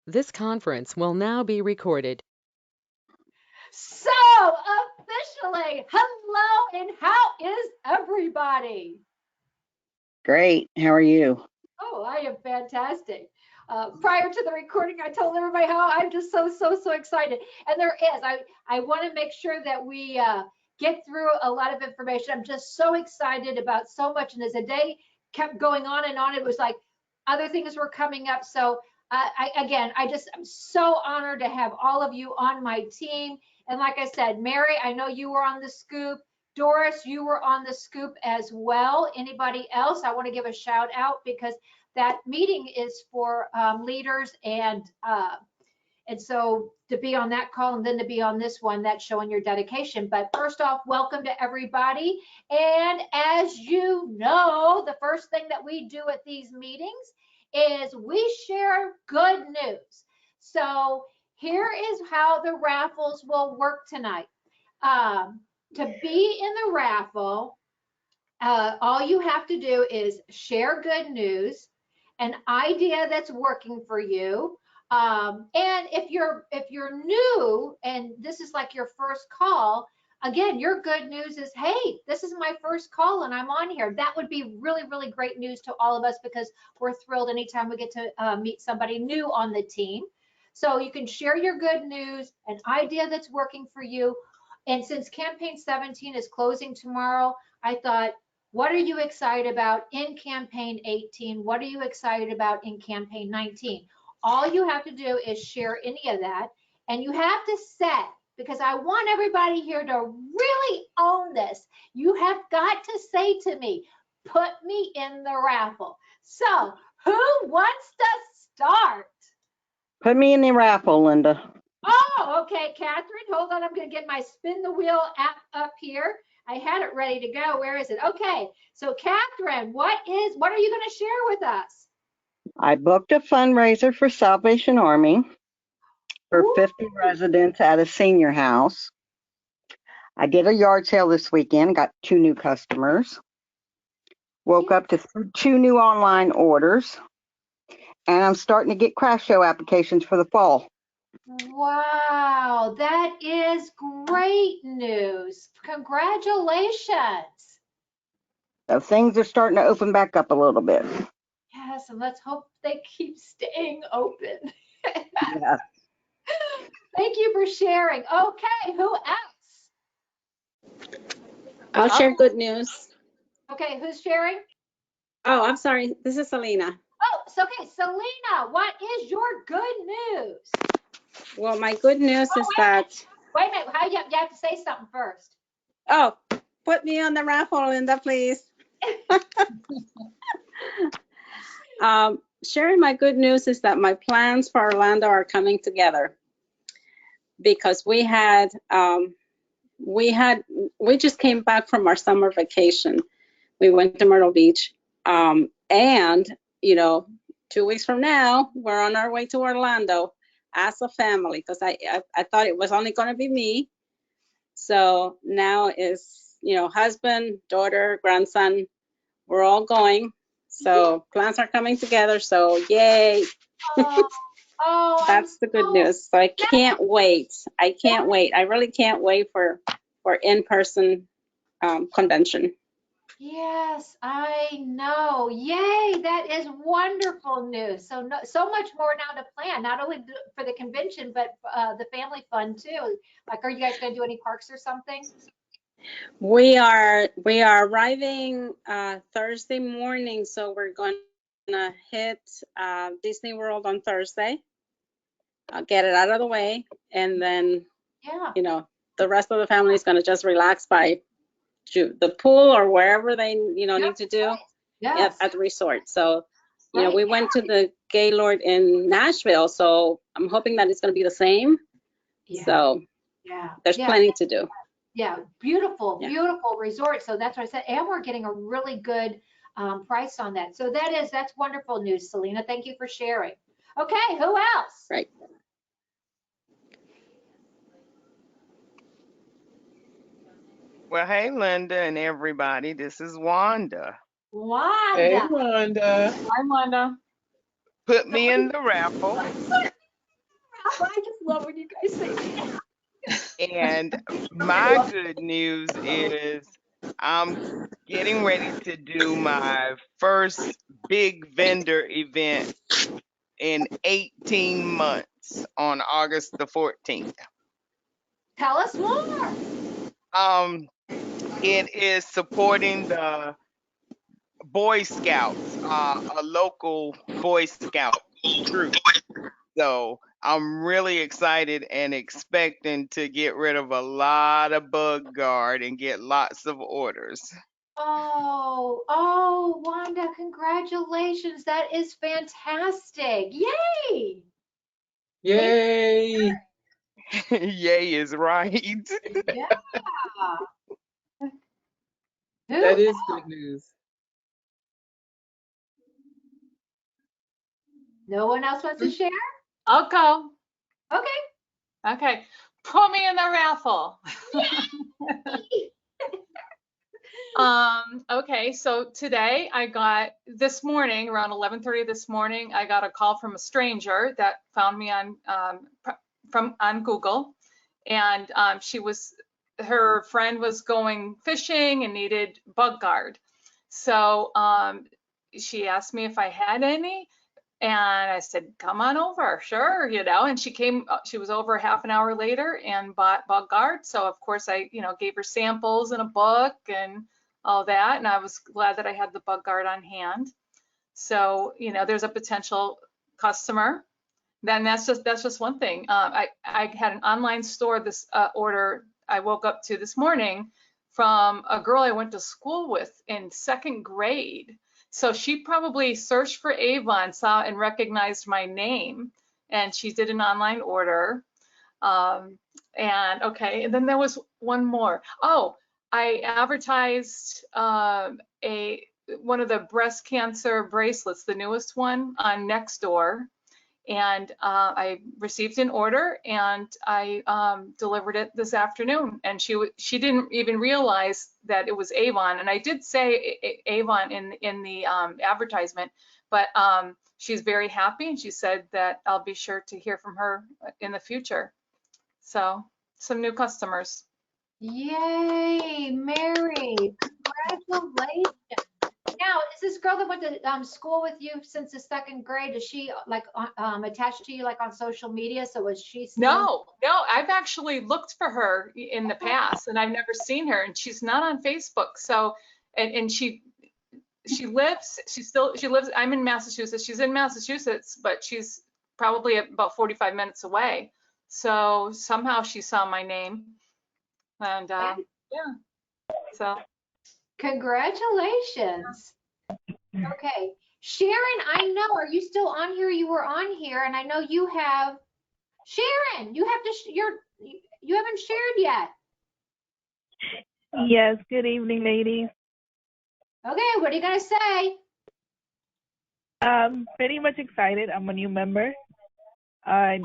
This conference will now be recorded. So, officially, hello, and how is everybody? Great. How are you? Oh, I am fantastic. Prior to the recording, I told everybody how I'm just so excited. And there is, I want to make sure that we get through a lot of information. I'm just so excited about so much. And as the day kept going on and on, it was like other things were coming up. So I'm so honored to have all of you on my team. And like I said, Mary, I know you were on the scoop. Doris, you were on the scoop as well. Anybody else? I want to give a shout out because that meeting is for leaders, and so to be on that call and then to be on this one, that's showing your dedication. But first off, welcome to everybody. And as you know, the first thing that we do at these meetings is we share good news. So here is how the raffles will work tonight. To be in the raffle, all you have to do is share good news, an idea that's working for you. And if you're new and this is like your first call, again, your good news is, hey, this is my first call and I'm on here. That would be really great news to all of us because we're thrilled anytime we get to meet somebody new on the team. So you can share your good news, an idea that's working for you. And since campaign 17 is closing tomorrow, I thought, what are you excited about in campaign 18? What are you excited about in campaign 19? All you have to do is share any of that. And you have to set, because I want everybody here to really own this. You have got to say to me, put me in the raffle. So who wants to start? Put me in the raffle, Linda. Oh, okay, Catherine, hold on. I'm going to get my spin the wheel app up here. I had it ready to go. Where is it? Okay, so Catherine, what are you going to share with us? I booked a fundraiser for Salvation Army for Ooh. 50 residents at a senior house. I did a yard sale this weekend, got 2 new customers. Woke up to 2 new online orders. And I'm starting to get craft show applications for the fall. Wow, that is great news. Congratulations. So things are starting to open back up a little bit. Yes, and let's hope they keep staying open. Yeah. Thank you for sharing. Okay, who else? I'll share good news. Okay, who's sharing? Oh, I'm sorry. This is Selena. Oh, so okay, Selena, what is your good news? Well, my good news is that. Wait a minute. How you have to say something first. Oh, put me on the raffle, Linda, please. Sharing my good news is that my plans for Orlando are coming together because we just came back from our summer vacation. We went to Myrtle Beach, and 2 weeks from now we're on our way to Orlando as a family because I thought it was only going to be me. So now is husband, daughter, grandson, we're all going. So plans are coming together. So yay. That's the good news. So I can't wait. I really can't wait for in-person convention. Yes, I know. Yay, that is wonderful news. So much more now to plan, not only for the convention, but the family fun too. Like, are you guys going to do any parks or something? We are arriving Thursday morning, so we're going to hit Disney World on Thursday. I'll get it out of the way, and then the rest of the family is going to just relax by the pool or wherever they need to do at the resort. So we went to the Gaylord in Nashville, so I'm hoping that it's going to be the same. So there's plenty to do. Yeah, beautiful resort. So that's what I said. And we're getting a really good price on that. So that's wonderful news, Selena. Thank you for sharing. Okay, who else? Right. Well, hey, Linda and everybody. This is Wanda. Wanda. Hey, Wanda. Hi, Wanda. Put me in the raffle. I just love when you guys say that. And my good news is I'm getting ready to do my first big vendor event in 18 months on August the 14th. Tell us more. It is supporting the Boy Scouts, a local Boy Scout troop. So I'm really excited and expecting to get rid of a lot of bug guard and get lots of orders. Oh, Wanda, congratulations. That is fantastic. Yay. Yay! Yay is right. Yeah. That Who is good news. No one else wants to share? I'll go. Okay. Okay. Put me in the raffle. Okay, so today I got, this morning, around 11:30 this morning, I got a call from a stranger that found me on Google, and her friend was going fishing and needed bug guard. So she asked me if I had any, and I said, come on over, sure, and she was over half an hour later and bought bug guard. So of course I, gave her samples and a book and all that. And I was glad that I had the bug guard on hand. So, there's a potential customer. Then that's just one thing. I had an online store, this order I woke up to this morning from a girl I went to school with in 2nd grade. So she probably searched for Avon, saw and recognized my name, and she did an online order. And then there was one more. Oh, I advertised one of the breast cancer bracelets, the newest one, on Nextdoor. And I received an order, and I delivered it this afternoon. And she didn't even realize that it was Avon. And I did say Avon in the advertisement, but she's very happy, and she said that I'll be sure to hear from her in the future. So some new customers. Yay, Mary. Congratulations. Now, is this girl that went to school with you since the 2nd grade? Is she like attached to you like on social media? So was she? No, I've actually looked for her in the past, and I've never seen her, and she's not on Facebook. So, and she lives, I'm in Massachusetts. She's in Massachusetts, but she's probably about 45 minutes away. So somehow she saw my name, and yeah, so. Congratulations. Okay. Sharon, I know, are you still on here? You were on here, and I know you have, Sharon, you haven't shared yet. Yes, good evening, ladies. Okay, what are you gonna say? Pretty much excited. I'm a new member. I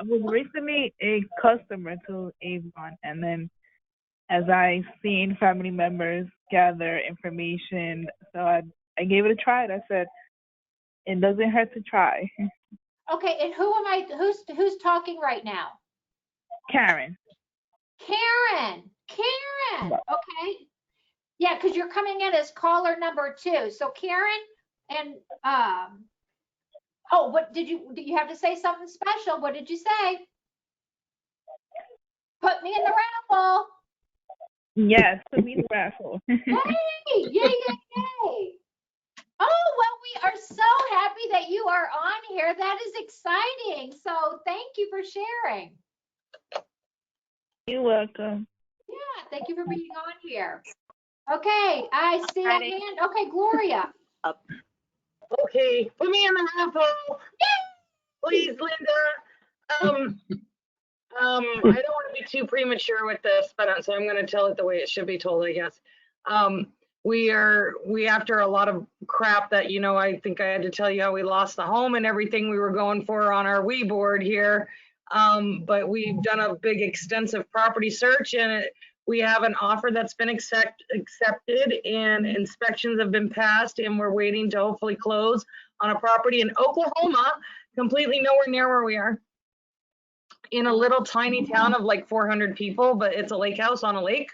was recently a customer to Avon, and then as I seen family members gather information, so I gave it a try. I said, it doesn't hurt to try. Okay, and who's talking right now? Karen. Karen. Okay. Yeah, because you're coming in as caller number 2. So Karen, and oh, what did you have to say something special? What did you say? Put me in the raffle. Yes, put me in the raffle. Yay. Oh, well, we are so happy that you are on here. That is exciting. So thank you for sharing. You're welcome. Yeah, thank you for being on here. Okay, I see a hand. Okay, Gloria. Okay, put me in the raffle. Please, Linda. I don't want to be too premature with this, but so I'm going to tell it the way it should be told, I guess. We after a lot of crap that, I think I had to tell you how we lost the home and everything we were going for on our Wii board here. But we've done a big extensive property search, and we have an offer that's been accepted, and inspections have been passed, and we're waiting to hopefully close on a property in Oklahoma, completely nowhere near where we are. in a little tiny town of like 400 people, but it's a lake house on a lake.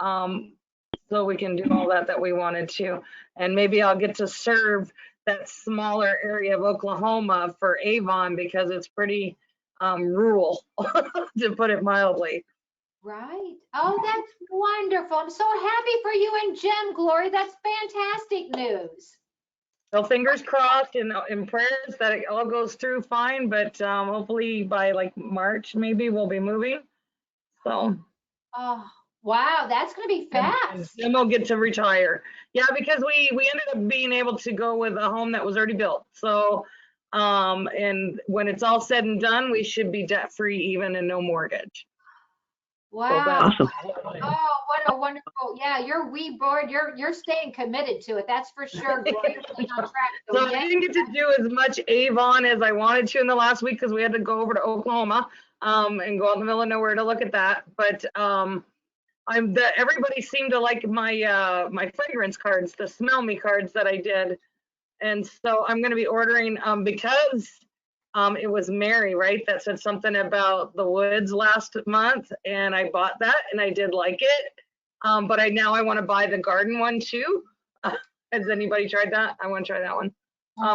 So we can do all that we wanted to. And maybe I'll get to serve that smaller area of Oklahoma for Avon because it's pretty rural, to put it mildly. Right. Oh, that's wonderful. I'm so happy for you and Jim, Glory. That's fantastic news. So fingers crossed and prayers that it all goes through fine, but hopefully by like March, maybe we'll be moving. So. Oh, wow. That's going to be fast. Then we'll get to retire. Yeah, because we ended up being able to go with a home that was already built. So, and when it's all said and done, we should be debt free even and no mortgage. Wow. So Oh, what a wonderful. Yeah, you're board. You're staying committed to it. That's for sure. Glory. You're staying on track. So I didn't get to do as much Avon as I wanted to in the last week because we had to go over to Oklahoma and go out in the middle of nowhere to look at that. But everybody seemed to like my my fragrance cards, the smell me cards that I did. And so I'm going to be ordering because it was Mary, right, that said something about the woods last month, and I bought that and I did like it. But now I want to buy the garden one too. Has anybody tried that? I want to try that one.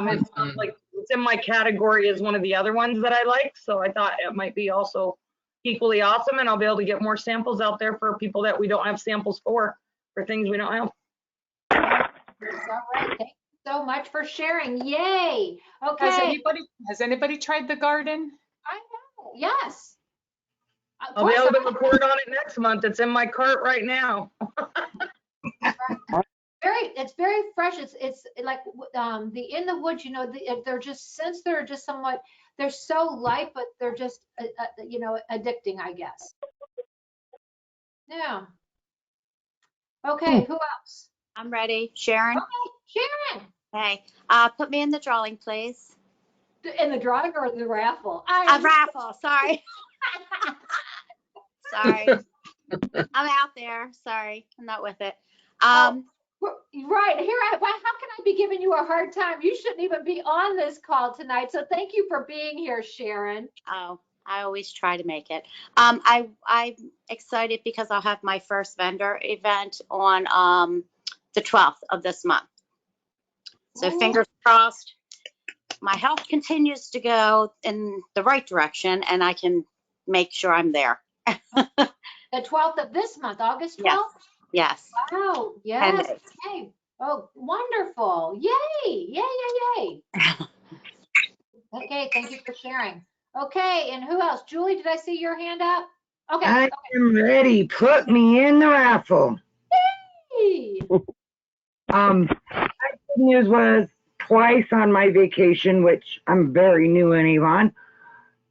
It's like it's in my category as one of the other ones that I like, so I thought it might be also equally awesome, and I'll be able to get more samples out there for people that we don't have samples for things we don't have. All right. Thank you so much for sharing. Yay. Okay. Has anybody tried the garden? I know. Yes. I'll be able to report on it next month. It's in my cart right now. It's very fresh. It's like the In the Woods, you know, they're just, since they're just somewhat, they're so light, but they're just, you know, addicting, I guess. Yeah. Okay, who else? I'm ready. Sharon? Okay, Sharon. Hey, put me in the drawing, please. In the drawing or the raffle? A raffle, sorry. Sorry. I'm out there. Sorry, I'm not with it. Right here, how can I be giving you a hard time? You shouldn't even be on this call tonight. So thank you for being here, Sharon. Oh, I always try to make it. I'm excited because I'll have my first vendor event on the 12th of this month. So fingers crossed, my health continues to go in the right direction and I can make sure I'm there. The 12th of this month, August 12th? Yes. Wow. Yes. Okay. Oh, wonderful. Yay. Yay, yay, yay. Okay. Thank you for sharing. Okay. And who else? Julie, did I see your hand up? Okay. I am ready. Put me in the raffle. Yay. My good news was twice on my vacation, which I'm very new in Avon,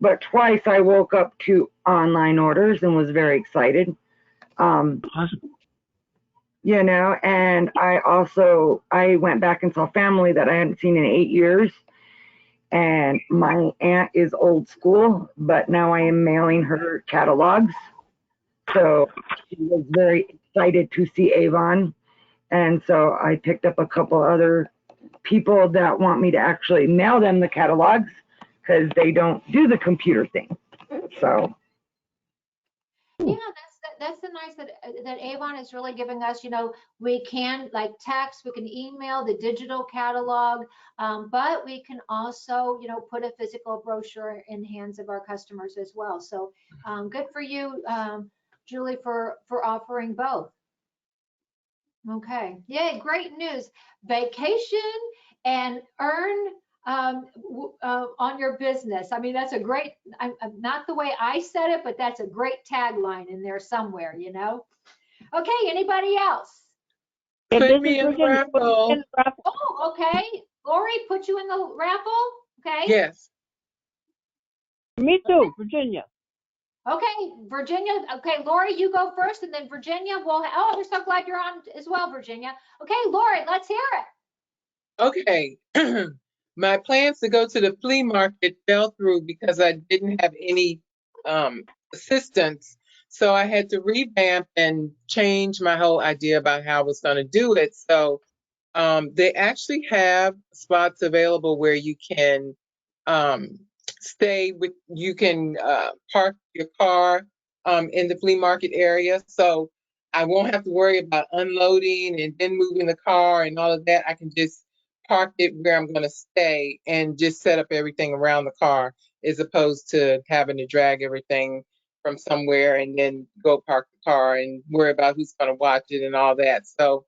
but twice I woke up to online orders and was very excited. Awesome. You know, and I went back and saw family that I hadn't seen in 8 years. And my aunt is old school, but now I am mailing her catalogs. So she was very excited to see Avon. And so I picked up a couple other people that want me to actually mail them the catalogs because they don't do the computer thing. So. Yeah, that's the nice that Avon is really giving us, you know, we can like text, we can email the digital catalog, but we can also, you know, put a physical brochure in hands of our customers as well. So good for you, Julie, for offering both. Okay. Yay, great news. Vacation and earn on your business. I mean, that's a great, not the way I said it, but that's a great tagline in there somewhere, you know? Okay, anybody else? Put me in the raffle. Oh, okay. Lori, put you in the raffle? Okay. Yes. Me too, Virginia. Okay, Virginia. Okay, Lori, you go first, and then Virginia will. Oh, we're so glad you're on as well, Virginia. Okay, Lori, let's hear it. Okay. My plans to go to the flea market fell through because I didn't have any assistance. So I had to revamp and change my whole idea about how I was going to do it. So they actually have spots available where you can you can park your car in the flea market area. So I won't have to worry about unloading and then moving the car and all of that. I can just park it where I'm going to stay and just set up everything around the car, as opposed to having to drag everything from somewhere and then go park the car and worry about who's going to watch it and all that. So,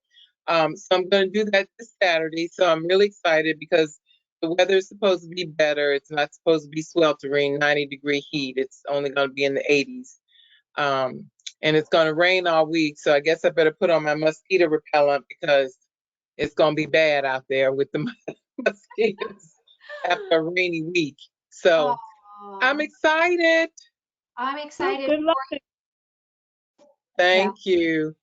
so I'm going to do that this Saturday. So I'm really excited because the weather is supposed to be better. It's not supposed to be sweltering, 90-degree heat. It's only going to be in the 80s. And it's going to rain all week. So I guess I better put on my mosquito repellent because it's going to be bad out there with the mosquitoes after a rainy week. So I'm excited. I'm excited. Good luck. Thank you.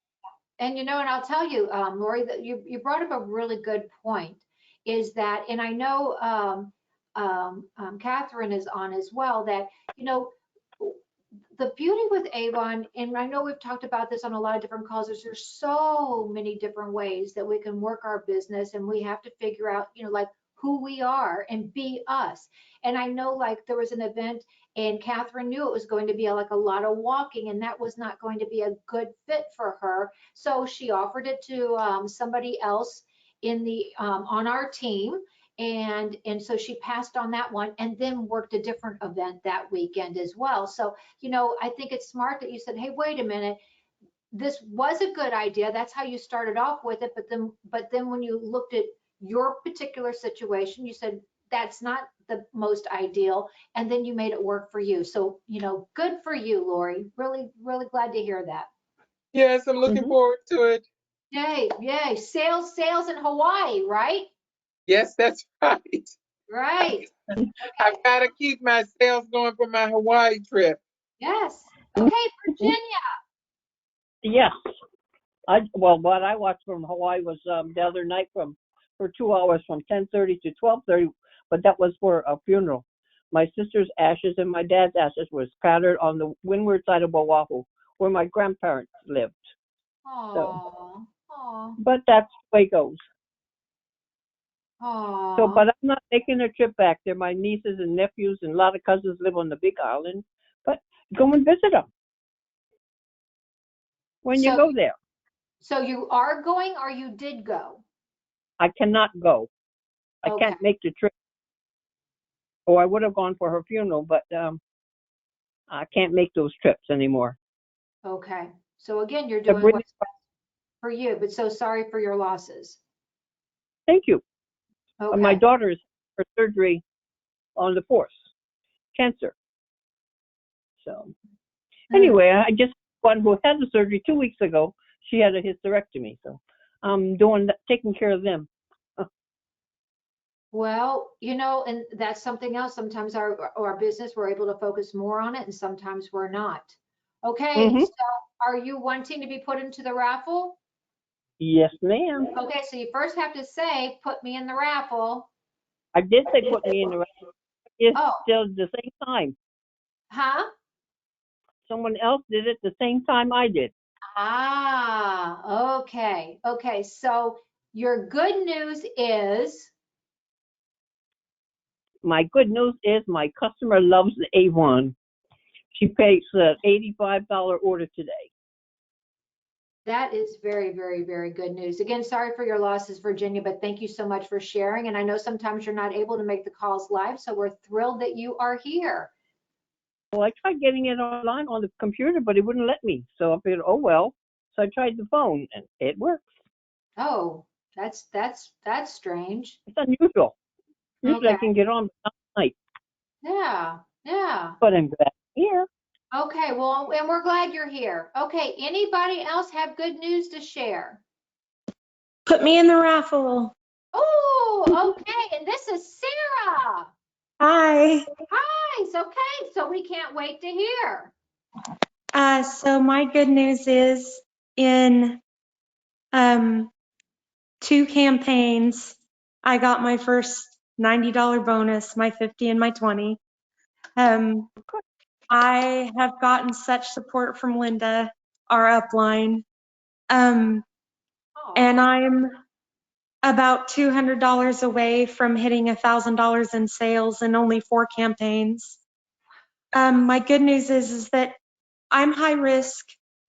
And and I'll tell you, Lori, that you brought up a really good point, is that, and I know Catherine is on as well, that, the beauty with Avon, and I know we've talked about this on a lot of different calls, is there's so many different ways that we can work our business, and we have to figure out, like who we are and be us. And I know, like, there was an event and Catherine knew it was going to be like a lot of walking, and that was not going to be a good fit for her. So she offered it to somebody else in the on our team. And so she passed on that one and then worked a different event that weekend as well. So, I think it's smart that you said, hey, wait a minute, this was a good idea. That's how you started off with it. But then when you looked at your particular situation, you said, that's not the most ideal. And then you made it work for you. So, good for you, Lori. Really, really glad to hear that. Yes, I'm looking forward to it. Yay, yay. Sales in Hawaii, right? Yes, that's right. Right. I've got to keep my sales going for my Hawaii trip. Yes. Okay, Virginia. Yes. Well, what I watched from Hawaii was the other night for 2 hours from 10:30 to 12:30, but that was for a funeral. My sister's ashes and my dad's ashes were scattered on the windward side of Oahu, where my grandparents lived. Aww. But that's the way it goes. Aww. So, but I'm not taking a trip back there. My nieces and nephews and a lot of cousins live on the Big Island, but go and visit them when you go there. So you are going, or you did go? I cannot go. I can't make the trip. Oh, I would have gone for her funeral, but I can't make those trips anymore. Okay. So again, you're doing what's best for you, but so sorry for your losses. Thank you. Okay. My daughter's for surgery on the 4th, cancer. So anyway, I just one who had the surgery 2 weeks ago. She had a hysterectomy, so I'm taking care of them. Well, and that's something else. Sometimes our business, we're able to focus more on it, and sometimes we're not. Okay, so are you wanting to be put into the raffle? Yes, ma'am. Okay, so you first have to say, put me in the raffle. I did say put me in the raffle. It's still the same time. Huh? Someone else did it the same time I did. Ah, okay. Okay, so your good news is? My good news is my customer loves the Avon. She pays an $85 order today. That is very, very, very good news. Again, sorry for your losses, Virginia, but thank you so much for sharing. And I know sometimes you're not able to make the calls live, so we're thrilled that you are here. Well, I tried getting it online on the computer, but it wouldn't let me. So I figured, oh well. So I tried the phone, and it works. Oh, that's strange. It's unusual. Usually I can get on tonight. Yeah, yeah. But I'm glad I'm here. Okay, well, and we're glad you're here. Okay, anybody else have good news to share? Put me in the raffle. Oh, okay, and this is Sarah. Hi. Hi, it's okay, so we can't wait to hear. So my good news is in 2 campaigns, I got my first $90 bonus, my 50 and my 20. I have gotten such support from Linda, our upline. And about $200 away from hitting $1,000 in sales in only 4 campaigns. My good news is that I'm high risk,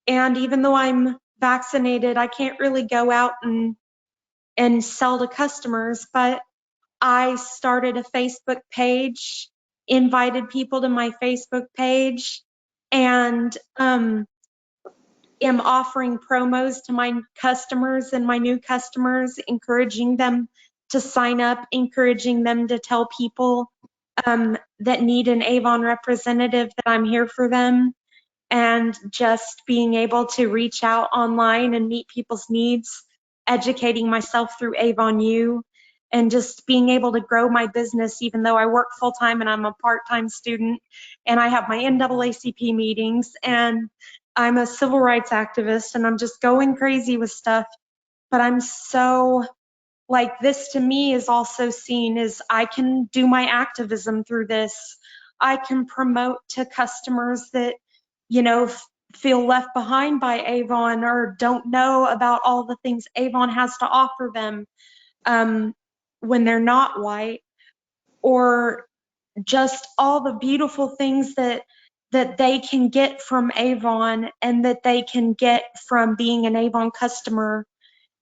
and even though I'm vaccinated, I can't really go out and sell to customers, but I started a Facebook page, invited people to my Facebook page, and am offering promos to my customers and my new customers, encouraging them to sign up, encouraging them to tell people that need an Avon representative that I'm here for them, and just being able to reach out online and meet people's needs, educating myself through Avon U, and just being able to grow my business even though I work full-time and I'm a part-time student and I have my NAACP meetings and I'm a civil rights activist and I'm just going crazy with stuff. But I'm so, like, this to me is also seen as I can do my activism through this. I can promote to customers that, feel left behind by Avon or don't know about all the things Avon has to offer them when they're not white, or just all the beautiful things that they can get from Avon and that they can get from being an Avon customer,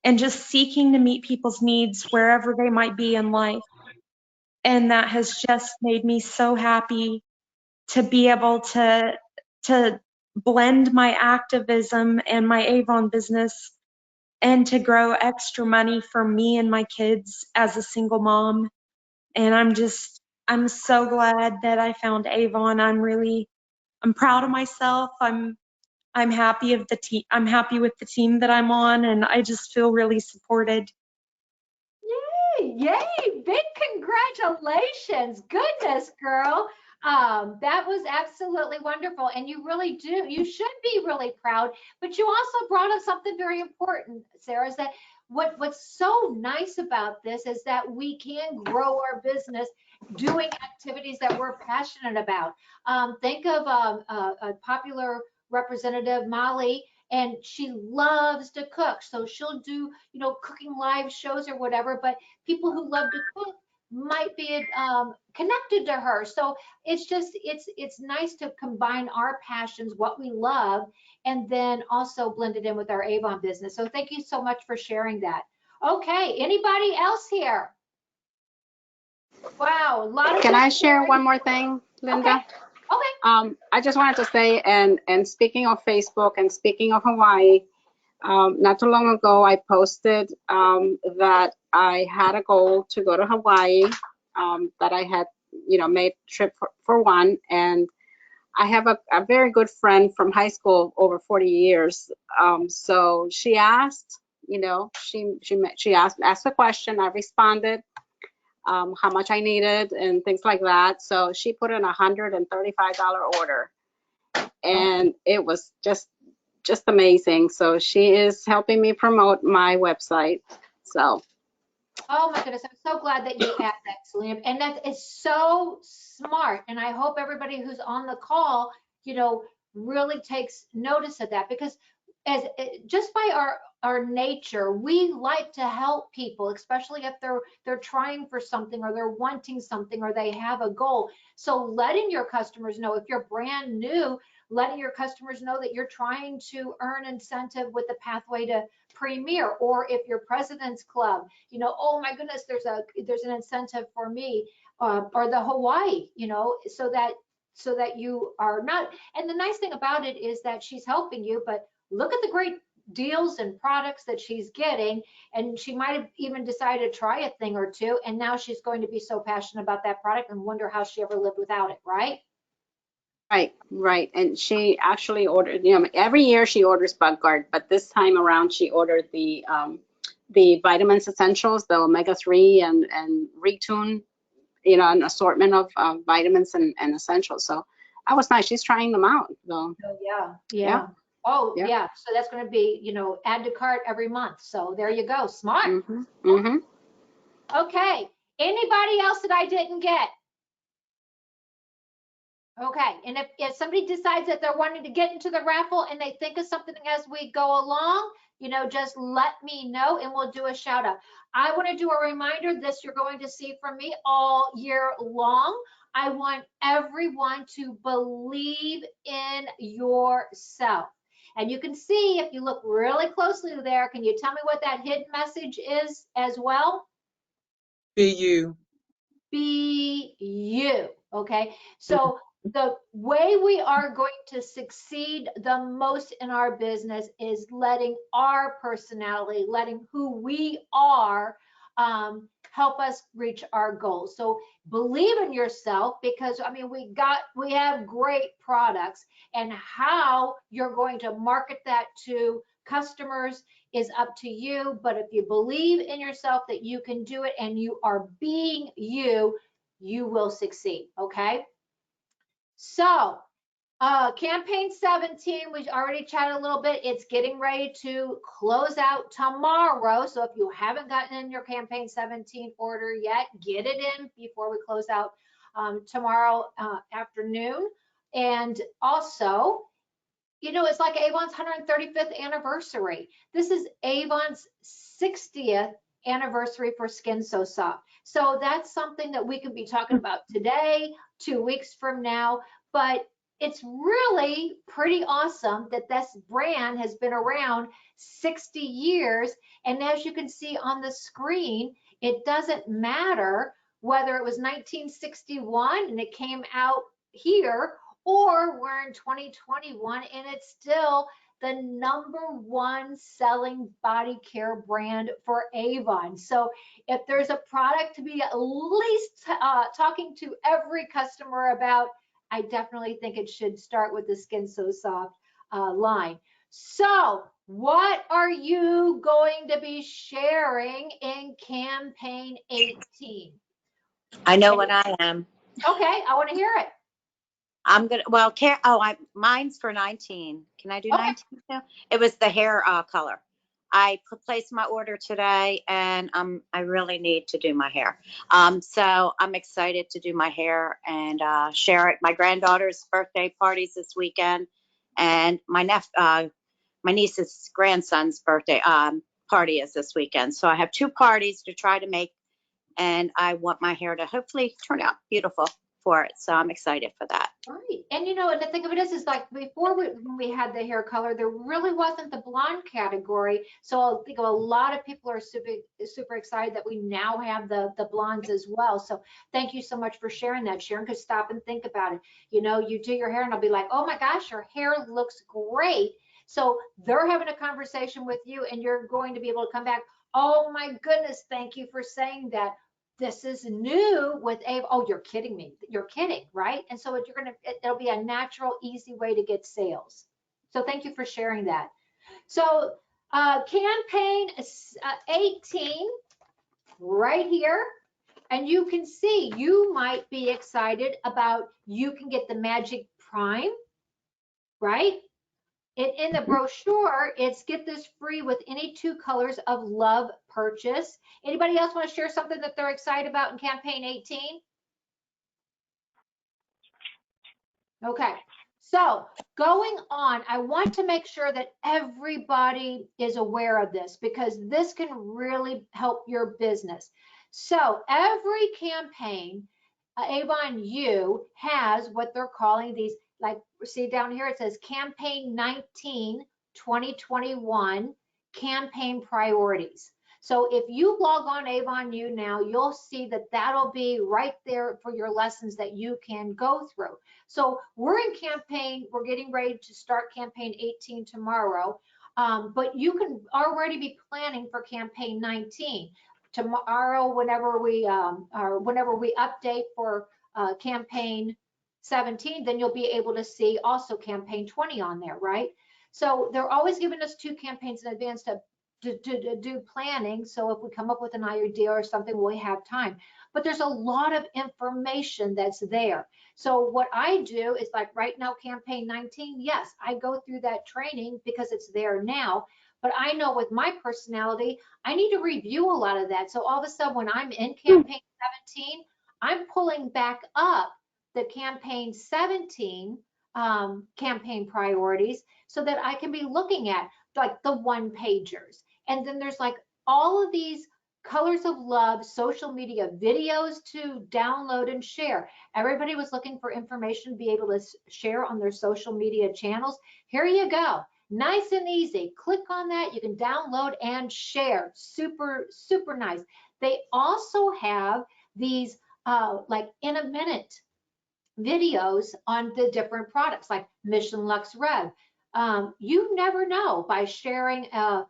and just seeking to meet people's needs wherever they might be in life. And that has just made me so happy to be able to blend my activism and my Avon business and to grow extra money for me and my kids as a single mom. And I'm so glad that I found Avon. I'm proud of myself. I'm happy of the team. I'm happy with the team that I'm on, and I just feel really supported. Yay, yay, big congratulations. Goodness, girl. That was absolutely wonderful. And you should be really proud, but you also brought up something very important, Sarah, is that what's so nice about this is that we can grow our business doing activities that we're passionate about. Think of a popular representative, Molly, and she loves to cook. So she'll do, cooking live shows or whatever, but people who love to cook might be connected to her. So it's nice to combine our passions, what we love, and then also blend it in with our Avon business. So thank you so much for sharing that. Okay, anybody else here? Wow, a lot of Can I people share sharing. one more thing, Linda? Okay. I just wanted to say, and speaking of Facebook and speaking of Hawaii, not too long ago, I posted that I had a goal to go to Hawaii, that I had, made trip for one. And I have a very good friend from high school, over 40 years. So she asked, she asked a question. I responded how much I needed and things like that. So she put in a $135 order, and it was just amazing. So she is helping me promote my website. So. Oh my goodness, I'm so glad that you asked that, Selena. And that is so smart. And I hope everybody who's on the call, really takes notice of that, because as just by our nature, we like to help people, especially if they're trying for something or they're wanting something or they have a goal. So letting your customers know, if you're brand new, letting your customers know that you're trying to earn incentive with the pathway to premier, or if you're President's Club, oh my goodness, there's an incentive for me, or the Hawaii, so that you are not. And the nice thing about it is that she's helping you, but look at the great deals and products that she's getting, and she might have even decided to try a thing or two, and now she's going to be so passionate about that product and wonder how she ever lived without it, right? Right. And she actually ordered, every year she orders BugGuard, but this time around she ordered the vitamins essentials, the omega-3 and Retune, an assortment of vitamins and essentials. So that was nice. She's trying them out, though. Oh, yeah. Oh, yeah. So that's going to be, add to cart every month. So there you go. Smart. Okay. Anybody else that I didn't get? Okay, and if somebody decides that they're wanting to get into the raffle and they think of something as we go along, just let me know and we'll do a shout out. I want to do a reminder, this you're going to see from me all year long. I want everyone to believe in yourself. And you can see if you look really closely there, can you tell me what that hidden message is as well? Be you. Be you. Okay, so the way we are going to succeed the most in our business is letting our personality, letting who we are, help us reach our goals. So believe in yourself, because I mean we have great products, and how you're going to market that to customers is up to you. But if you believe in yourself that you can do it and you are being you, you will succeed. Okay, so campaign 17, we already chatted a little bit. It's getting ready to close out tomorrow. So if you haven't gotten in your campaign 17 order yet, get it in before we close out tomorrow afternoon. And also, it's like Avon's 135th anniversary. This is Avon's 60th anniversary for Skin So Soft. So that's something that we could be talking about today, 2 weeks from now. But it's really pretty awesome that this brand has been around 60 years. And as you can see on the screen, it doesn't matter whether it was 1961 and it came out here, or we're in 2021 and it's still the #1 selling body care brand for Avon. So if there's a product to be at least talking to every customer about, I definitely think it should start with the Skin So Soft line. So what are you going to be sharing in campaign 18? I know what I am. Okay, I want to hear it. I'm gonna, mine's for 19. Can I do Okay. 19 now? It was the hair color. I placed my order today, and I really need to do my hair. So I'm excited to do my hair and share it. My granddaughter's birthday party's this weekend, and my niece's grandson's birthday party is this weekend. So I have 2 parties to try to make, and I want my hair to hopefully turn out beautiful for it. So I'm excited for that. Right. And and the thing of it is like before when we had the hair color, there really wasn't the blonde category. So I think a lot of people are super excited that we now have the blondes as well. So thank you so much for sharing that, Sharon, because stop and think about it. You do your hair and I'll be like, oh my gosh, your hair looks great. So they're having a conversation with you and you're going to be able to come back. Oh my goodness, thank you for saying that. This is new with Avon. Oh, you're kidding me. You're kidding, right? And so it'll be a natural, easy way to get sales. So thank you for sharing that. So campaign 18 right here. And you can see, you might be excited about, you can get the Magic Prime, right? In the brochure, it's get this free with any 2 colors of love purchase. Anybody else want to share something that they're excited about in campaign 18? Okay, so going on, I want to make sure that everybody is aware of this because this can really help your business. So every campaign, Avon U has what they're calling these, like see down here, it says campaign 19 2021 campaign priorities. So if you log on Avon U now, you'll see that that'll be right there for your lessons that you can go through. So we're in campaign, we're getting ready to start campaign 18 tomorrow, but you can already be planning for campaign 19 tomorrow. Whenever we update for campaign 17, then you'll be able to see also campaign 20 on there, right? So they're always giving us 2 campaigns in advance to do planning. So if we come up with an idea or something, we have time. But there's a lot of information that's there. So what I do is like right now, campaign 19, yes, I go through that training because it's there now. But I know with my personality, I need to review a lot of that. So all of a sudden, when I'm in campaign 17, I'm pulling back up the campaign 17 campaign priorities so that I can be looking at like the one pagers. And then there's like all of these colors of love social media videos to download and share. Everybody was looking for information to be able to share on their social media channels. Here you go. Nice and easy. Click on that. You can download and share. Super, super nice. They also have these like in a minute videos on the different products like Mission Lux Rev. You never know by sharing a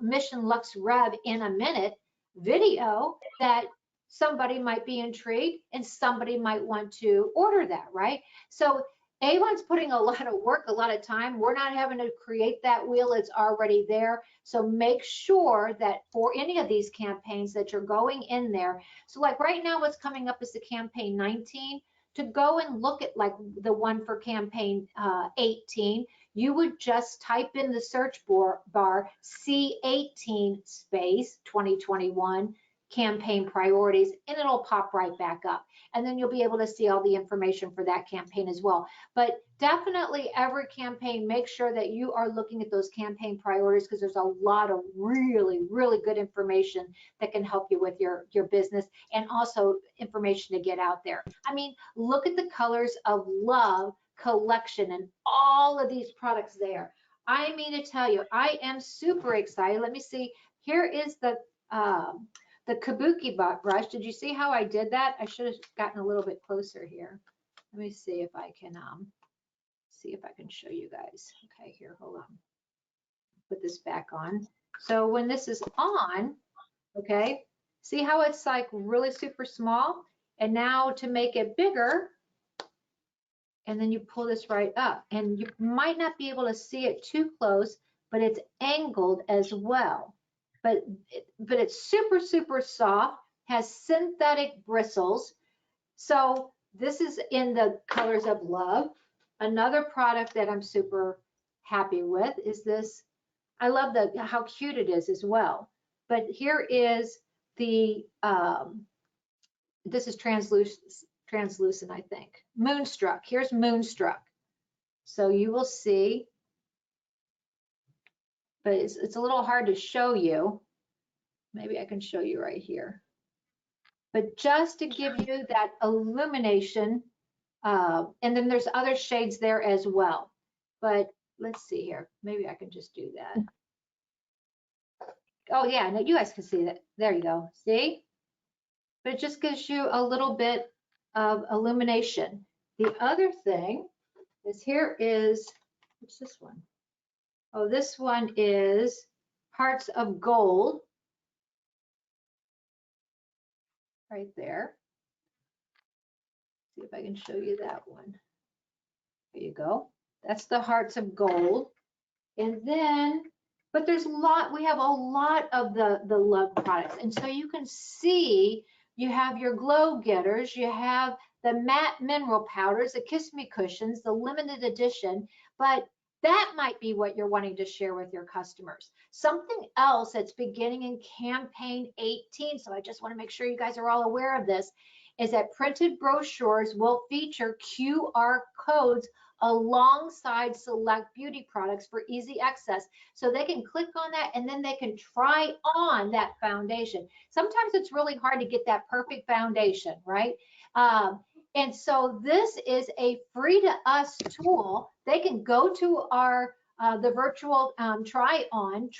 Mission Lux Rev in a minute video that somebody might be intrigued and somebody might want to order that, right? So Avon's putting a lot of work, a lot of time. We're not having to create that wheel. It's already there. So make sure that for any of these campaigns that you're going in there. So like right now, what's coming up is the campaign 19. To go and look at like the one for campaign 18, you would just type in the search bar C18 space 2021 campaign priorities, and it'll pop right back up. And then you'll be able to see all the information for that campaign as well. But definitely every campaign, make sure that you are looking at those campaign priorities because there's a lot of really, really good information that can help you with your business and also information to get out there. I mean, look at the Colors of Love collection and all of these products there. I mean to tell you, I am super excited. Let me see. Here is the Kabuki brush. Did you see how I did that? I should have gotten a little bit closer here. Let me see if I can show you guys. Okay, here, hold on. Put this back on. So when this is on, okay, see how it's like really super small? And now to make it bigger, and then you pull this right up. And you might not be able to see it too close, but it's angled as well. But it's super, super soft, has synthetic bristles. So this is in the Colors of Love. Another product that I'm super happy with is this. I love how cute it is as well. But here is the, this is translucent, I think. Moonstruck. Here's Moonstruck. So you will see, but it's a little hard to show you. Maybe I can show you right here. But just to give you that illumination, and then there's other shades there as well. But let's see here. Maybe I can just do that. Oh yeah, no, you guys can see that. There you go. See? But it just gives you a little bit of illumination. The other thing is here is, what's this one? Oh, this one is Hearts of Gold. Right there. See if I can show you that one. There you go. That's the Hearts of Gold. And then, but there's a lot, we have a lot of the love products. And so you can see you have your glow getters, you have the matte mineral powders, the Kiss Me cushions, the limited edition, but that might be what you're wanting to share with your customers. Something else that's beginning in campaign 18, so I just want to make sure you guys are all aware of this, is that printed brochures will feature QR codes alongside select beauty products for easy access. So they can click on that and then they can try on that foundation. Sometimes it's really hard to get that perfect foundation, right? And so this is a free to us tool. They can go to our the virtual try on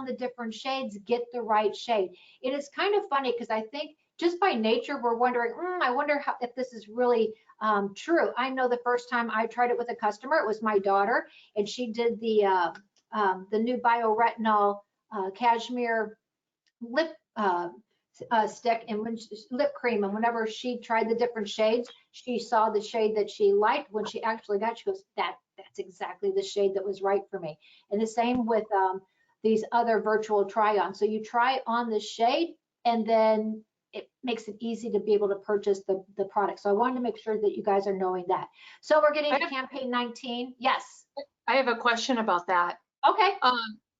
the different shades, get the right shade. It is kind of funny because I think just by nature we're wondering, I wonder if this is really true. I know the first time I tried it with a customer, it was my daughter, and she did the new bioretinol cashmere lip stick and lip cream, and whenever she tried the different shades, she saw the shade that she liked. When she actually got, she goes, that's exactly the shade that was right for me. And the same with these other virtual try-ons. So you try on the shade, and then it makes it easy to be able to purchase the product. So I wanted to make sure that you guys are knowing that. So we're getting to campaign 19. Yes. I have a question about that. Okay.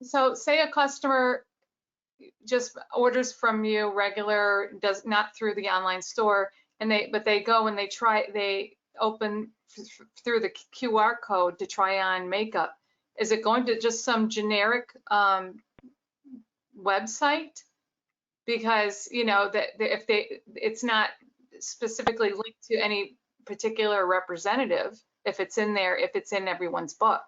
So say a customer just orders from you regular, does not through the online store, but they go and they open through the QR code to try on makeup. Is it going to just some generic website? Because, you know, that it's not specifically linked to any particular representative if it's in there, if it's in everyone's book.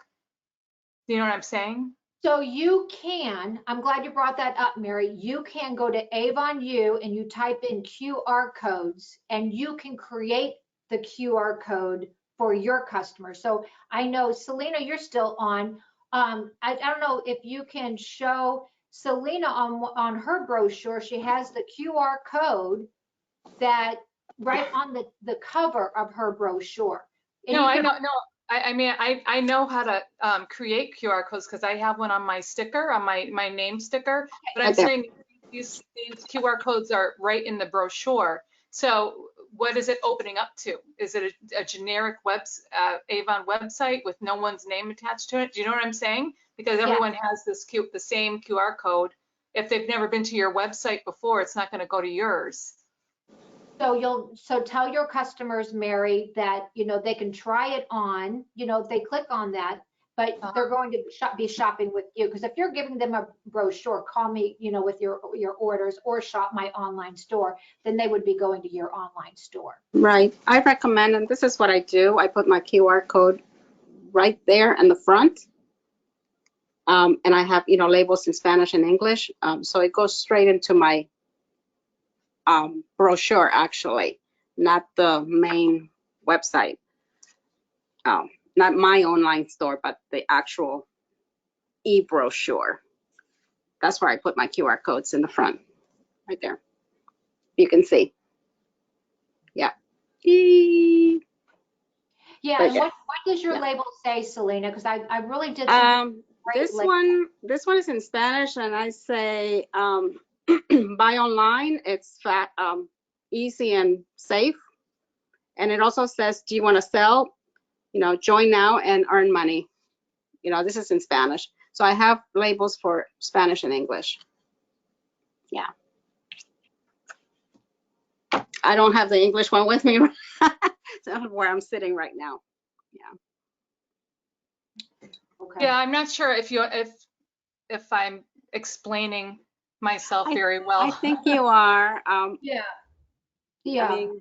You know what I'm saying? So you can, I'm glad you brought that up, Mary. You can go to Avon U and you type in QR codes and you can create the QR code for your customers. So I know, Selena, you're still on. I don't know if you can show Selena on her brochure. She has the QR code that right on the cover of her brochure. And No, you I can, know, no. I mean, I know how to create QR codes because I have one on my sticker, on my name sticker. But I'm saying these QR codes are right in the brochure. So what is it opening up to? Is it a generic Avon website with no one's name attached to it? Do you know what I'm saying? Because everyone has the same QR code. If they've never been to your website before, it's not going to go to yours. So tell your customers, Mary, that, you know, they can try it on, you know, if they click on that, but they're going to be shopping with you. Because if you're giving them a brochure, call me, you know, with your orders or shop my online store, then they would be going to your online store. Right. I recommend, and this is what I do. I put my QR code right there in the front. And I have, you know, labels in Spanish and English. So it goes straight into my brochure, actually, not the main website. Not my online store, but the actual e-brochure. That's where I put my QR codes in the front, right there. You can see. Yeah. Yeah, But and what does your label say, Selena? Because I really did. This one is in Spanish, and I say buy online. It's easy and safe. And it also says, do you want to sell? You know, join now and earn money. You know, this is in Spanish. So I have labels for Spanish and English. Yeah. I don't have the English one with me where I'm sitting right now. Yeah. Okay. Yeah, I'm not sure if I'm explaining myself very well. I think you are. Yeah. I mean,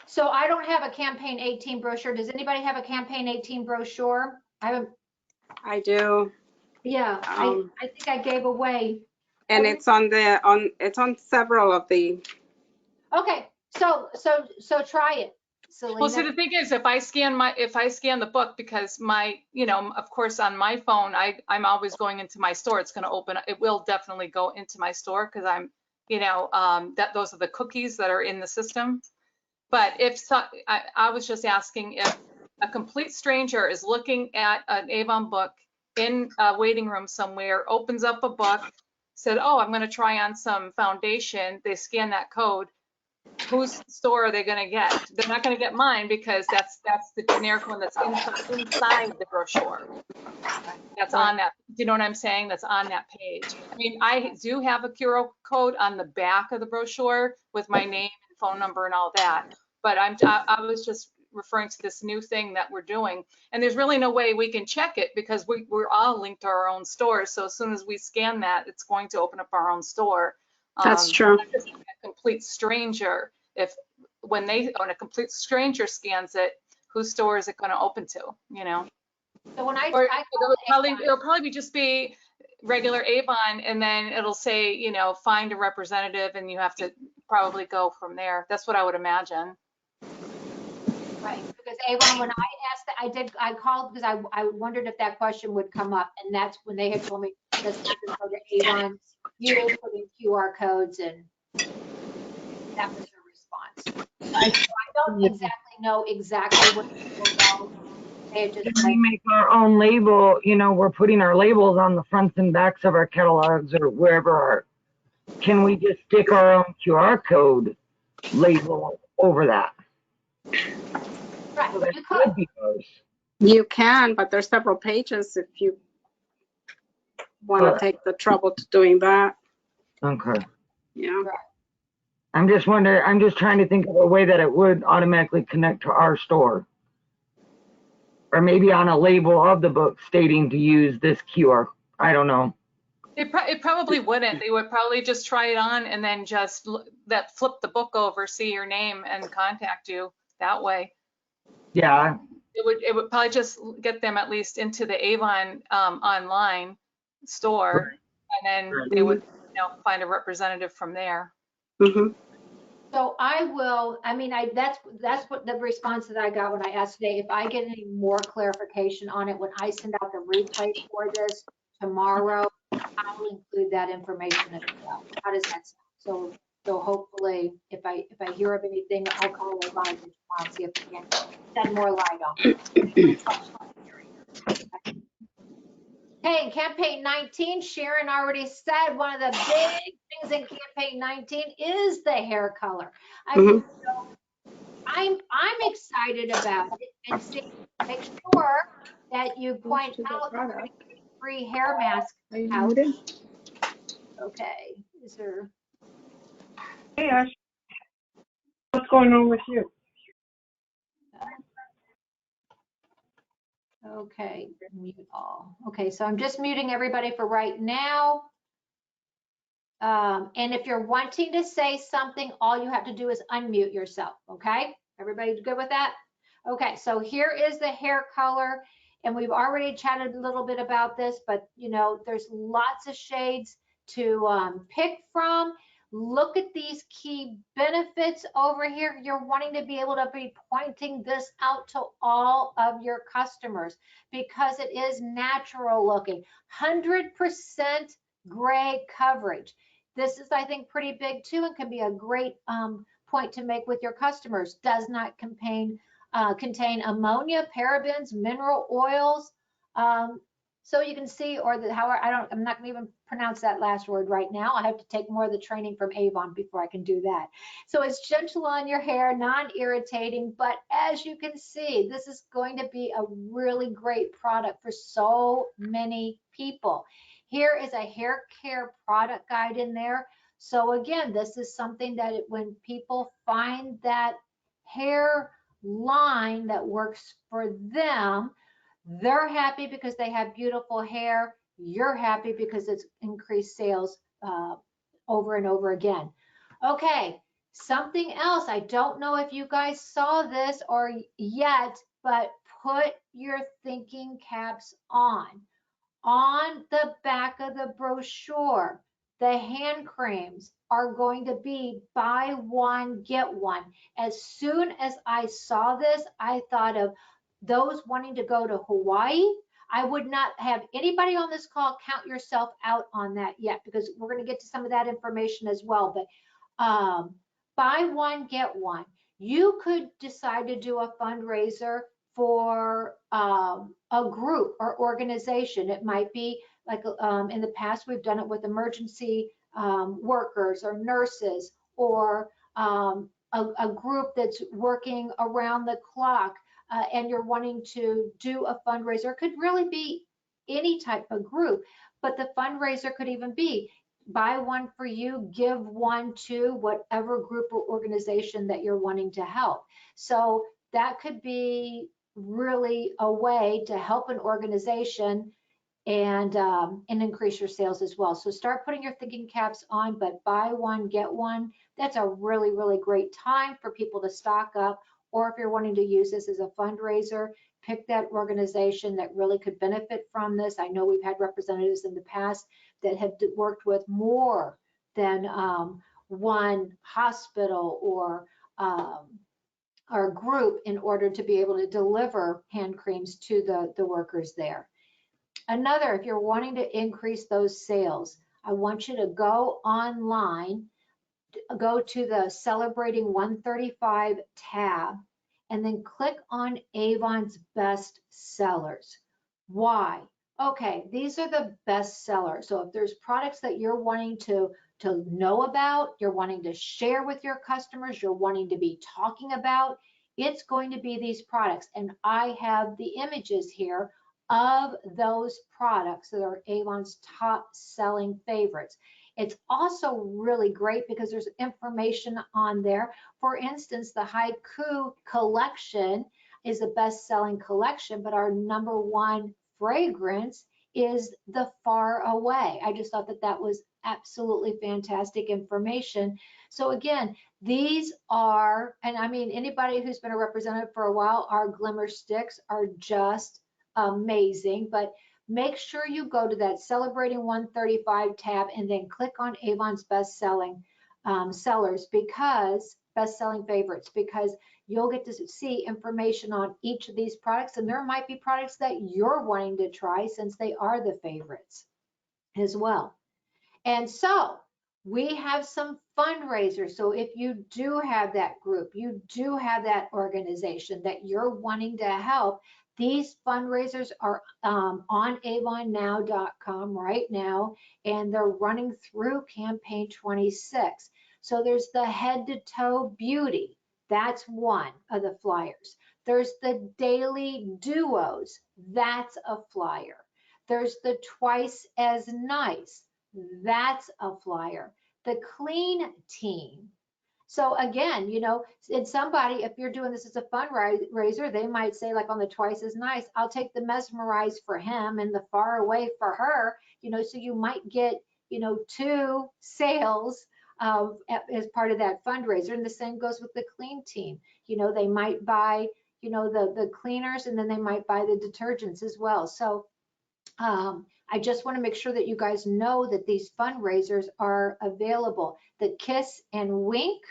so I don't have a campaign 18 brochure. Does anybody have a campaign 18 brochure? I do. Yeah, I think I gave away. And it's on several of the. Okay, so try it, Selena. Well, see, the thing is, if I scan the book, because you know, of course, on my phone, I'm always going into my store. It's going to open. It will definitely go into my store because I'm, you know, those are the cookies that are in the system. But I was just asking if a complete stranger is looking at an Avon book in a waiting room somewhere, opens up a book, said, "Oh, I'm going to try on some foundation." They scan that code. Whose store are they going to get? They're not going to get mine because that's the generic one that's inside the brochure. That's on that. Do you know what I'm saying? That's on that page. I mean, I do have a QR code on the back of the brochure with my name and phone number and all that. But I was just referring to this new thing that we're doing. And there's really no way we can check it because we're all linked to our own stores. So as soon as we scan that, it's going to open up our own store. That's true. Just a complete stranger, when a complete stranger scans it, whose store is it going to open to? You know. So when it'll probably just be regular Avon, and then it'll say, you know, find a representative, and you have to probably go from there. That's what I would imagine. Right, because Avon, when I asked, I called because I wondered if that question would come up, and that's when they had told me let's go to Avon, you put in QR codes, and that was her response. I don't know exactly what people know. Can we make our own label? You know, we're putting our labels on the fronts and backs of our catalogs or wherever. Can we just stick our own QR code label over that? Right. So that could be those. You can, but there's several pages if you want to take the trouble to doing that. Okay. Yeah. I'm just wondering, I'm just trying to think of a way that it would automatically connect to our store. Or maybe on a label of the book stating to use this QR. I don't know. It probably wouldn't. They would probably just try it on and then just flip the book over, see your name, and contact you that way. Yeah. It would probably just get them at least into the Avon online store, and then they would find a representative from there. Mm-hmm. So I will, I mean, that's what the response that I got when I asked today. If I get any more clarification on it, when I send out the replay for this tomorrow, I'll include that information as well. How does that sound? So hopefully, if I hear of anything, I'll call Avon tomorrow and see if we can shed more light on it. Okay, in campaign 19, Sharon already said one of the big things in campaign 19 is the hair color. I'm excited about it, and make sure that you point out the free hair mask out. Okay, is there? Hey, Ash, what's going on with you? Okay, mute all. Okay, so I'm just muting everybody for right now. And if you're wanting to say something, all you have to do is unmute yourself, okay? Everybody good with that? Okay, so here is the hair color, and we've already chatted a little bit about this, but there's lots of shades to pick from. Look at these key benefits over here. You're wanting to be able to be pointing this out to all of your customers because it is natural looking. 100% gray coverage. This is, I think, pretty big too, and can be a great point to make with your customers. Does not contain ammonia, parabens, mineral oils. So you can see, or I'm not going to even pronounce that last word right now. I have to take more of the training from Avon before I can do that. So it's gentle on your hair, non-irritating, but as you can see, this is going to be a really great product for so many people. Here is a hair care product guide in there. So again, this is something that when people find that hair line that works for them, they're happy because they have beautiful hair. You're happy because it's increased sales over and over again. Okay, something else. I don't know if you guys saw this or yet, but put your thinking caps on. On the back of the brochure, the hand creams are going to be buy one, get one. As soon as I saw this, I thought of those wanting to go to Hawaii. I would not have anybody on this call count yourself out on that yet, because we're going to get to some of that information as well. But buy one, get one. You could decide to do a fundraiser for a group or organization. It might be like in the past, we've done it with emergency workers or nurses, or a group that's working around the clock, and you're wanting to do a fundraiser. It could really be any type of group, but the fundraiser could even be buy one for you, give one to whatever group or organization that you're wanting to help. So that could be really a way to help an organization and increase your sales as well. So start putting your thinking caps on, but buy one, get one. That's a really, really great time for people to stock up. Or if you're wanting to use this as a fundraiser, pick that organization that really could benefit from this. I know we've had representatives in the past that have worked with more than one hospital or group in order to be able to deliver hand creams to the workers there. Another, if you're wanting to increase those sales, I want you to go online, go to the Celebrating 135 tab, and then click on Avon's best sellers. Why? Okay, these are the best sellers. So if there's products that you're wanting to know about, you're wanting to share with your customers, you're wanting to be talking about, it's going to be these products. And I have the images here of those products that are Avon's top selling favorites. It's also really great because there's information on there. For instance, the Haiku collection is the best-selling collection, but our #1 fragrance is the Far Away. I just thought that that was absolutely fantastic information. So again, these are, and I mean, anybody who's been a representative for a while, our Glimmer Sticks are just amazing. But make sure you go to that Celebrating 135 tab and then click on Avon's best-selling sellers, because best-selling favorites, because you'll get to see information on each of these products, and there might be products that you're wanting to try since they are the favorites as well. And so we have some fundraisers. So if you do have that group, you do have that organization that you're wanting to help, these fundraisers are on avonnow.com right now, and they're running through campaign 26. So there's the Head to Toe Beauty. That's one of the flyers. There's the Daily Duos. That's a flyer. There's the Twice as Nice. That's a flyer. The Clean Team. So again, you know, and somebody, if you're doing this as a fundraiser, they might say, like on the Twice as Nice, I'll take the Mesmerize for him and the Far Away for her, you know, so you might get, you know, 2 sales as part of that fundraiser. And the same goes with the Clean Team. You know, they might buy, you know, the cleaners, and then they might buy the detergents as well. So I just want to make sure that you guys know that these fundraisers are available. The Kiss and Wink,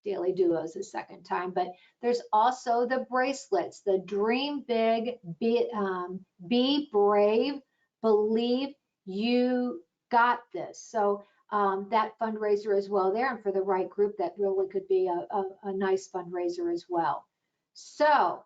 Daily Duos the second time, but there's also the bracelets, the Dream Big, Be Brave, Believe You Got This. So that fundraiser as well there, and for the right group, that really could be a nice fundraiser as well. So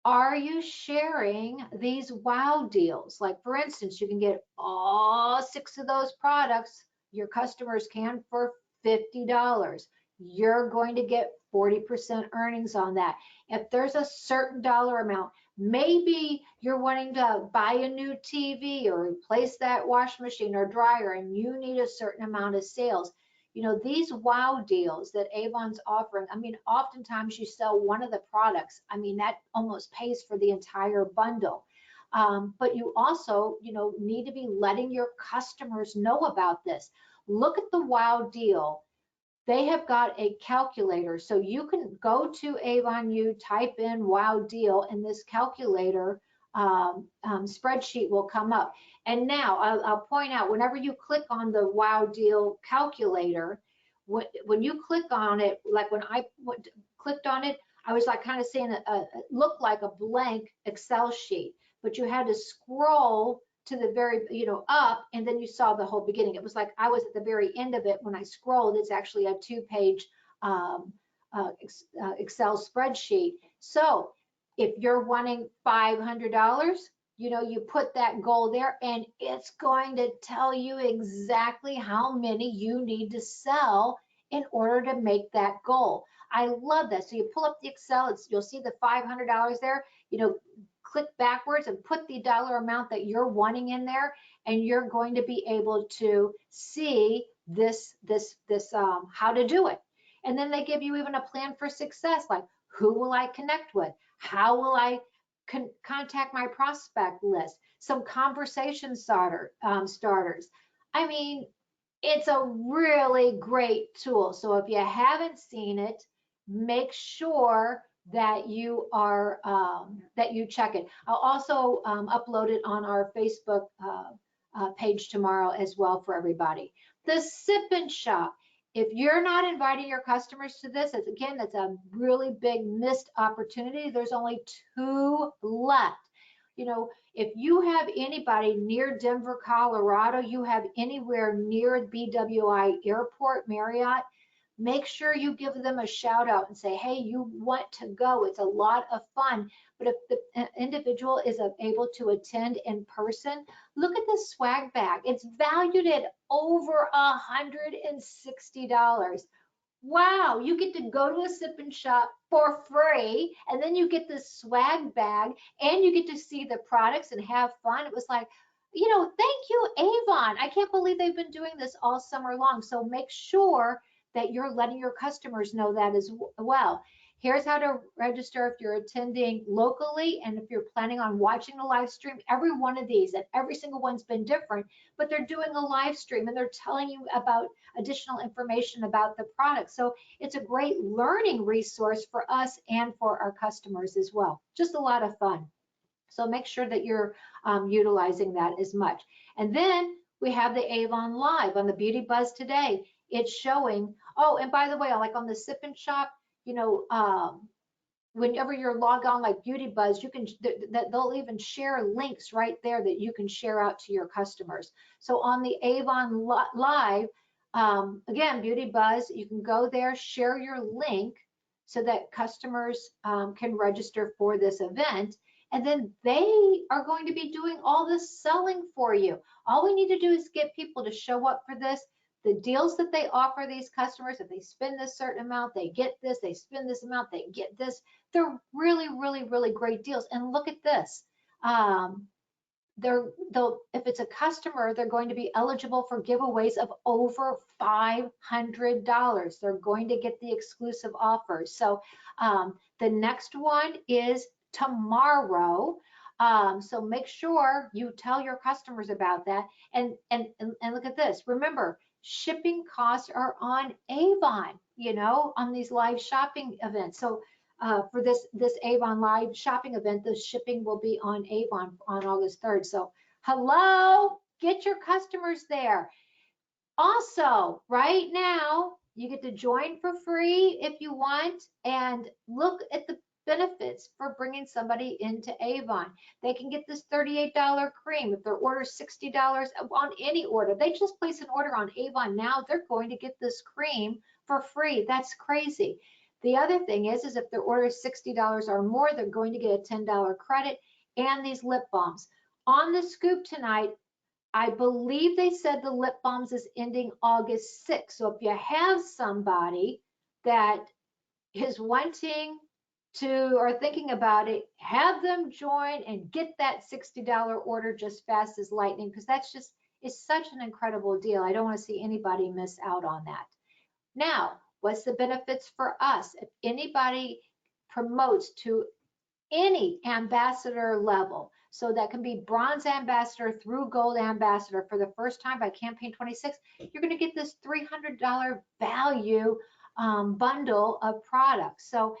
are you sharing these wow deals? Like for instance, you can get all 6 of those products, your customers can, for $50. You're going to get 40% earnings on that. If there's a certain dollar amount, maybe you're wanting to buy a new TV or replace that washing machine or dryer, and you need a certain amount of sales. You know, these wow deals that Avon's offering, I mean, oftentimes you sell one of the products. I mean, that almost pays for the entire bundle. But you also, you know, need to be letting your customers know about this. Look at the wow deal. They have got a calculator. So you can go to Avon U, type in wow deal, and this calculator spreadsheet will come up. And now I'll point out, whenever you click on the wow deal calculator, when you click on it, like when I clicked on it, I was like kind of seeing it looked like a blank Excel sheet, but you had to scroll to the very, you know, up, and then you saw the whole beginning. It was like I was at the very end of it when I scrolled. It's actually a 2-page Excel spreadsheet. So if you're wanting $500, you know, you put that goal there, and it's going to tell you exactly how many you need to sell in order to make that goal. I love that. So you pull up the Excel, you'll see the $500 there, you know, click backwards and put the dollar amount that you're wanting in there, and you're going to be able to see this how to do it. And then they give you even a plan for success, like who will I connect with? How will I contact my prospect list? Some conversation starters. I mean, it's a really great tool. So if you haven't seen it, make sure that you are that you check it. I'll also upload it on our Facebook page tomorrow as well for everybody. The Sip and Shop. If you're not inviting your customers to this, again, that's a really big missed opportunity. There's only 2 left. You know, if you have anybody near Denver, Colorado, you have anywhere near BWI Airport, Marriott, make sure you give them a shout out and say, hey, you want to go. It's a lot of fun. But if the individual is able to attend in person, look at this swag bag. It's valued at over $160. Wow, you get to go to a Sip and Shop for free, and then you get this swag bag, and you get to see the products and have fun. It was like, thank you, Avon. I can't believe they've been doing this all summer long. So make sure that you're letting your customers know that as well. Here's how to register if you're attending locally and if you're planning on watching the live stream. Every one of these, and every single one's been different, but they're doing a live stream and they're telling you about additional information about the product. So it's a great learning resource for us and for our customers as well. Just a lot of fun. So make sure that you're utilizing that as much. And then we have the Avon Live on the Beauty Buzz today. It's showing, oh, and by the way, like on the Sip and Shop, whenever you're logged on like Beauty Buzz, you can, they'll even share links right there that you can share out to your customers. So on the Avon Live, again, Beauty Buzz, you can go there, share your link so that customers can register for this event. And then they are going to be doing all this selling for you. All we need to do is get people to show up for this. The deals that they offer these customers, if they spend this certain amount, they get this, they spend this amount, they get this. They're really, really, really great deals. And look at this. If it's a customer, they're going to be eligible for giveaways of over $500. They're going to get the exclusive offers. So the next one is tomorrow. So make sure you tell your customers about that. And look at this. Remember, shipping costs are on Avon, on these live shopping events. So for this Avon live shopping event, the shipping will be on Avon on August 3rd. So hello, get your customers there. Also, right now, you get to join for free if you want, and look at the benefits for bringing somebody into Avon. They can get this $38 cream if their order is $60 on any order. They just place an order on Avon now, they're going to get this cream for free. That's crazy. The other thing is if their order is $60 or more, they're going to get a $10 credit and these lip balms. On the scoop tonight, I believe they said the lip balms is ending August 6th. So if you have somebody that is wanting to or thinking about it, have them join and get that $60 order just fast as lightning, because it's such an incredible deal. I don't want to see anybody miss out on that. Now, what's the benefits for us? If anybody promotes to any ambassador level, so that can be bronze ambassador through gold ambassador for the first time by campaign 26, you're going to get this $300 value bundle of products. So,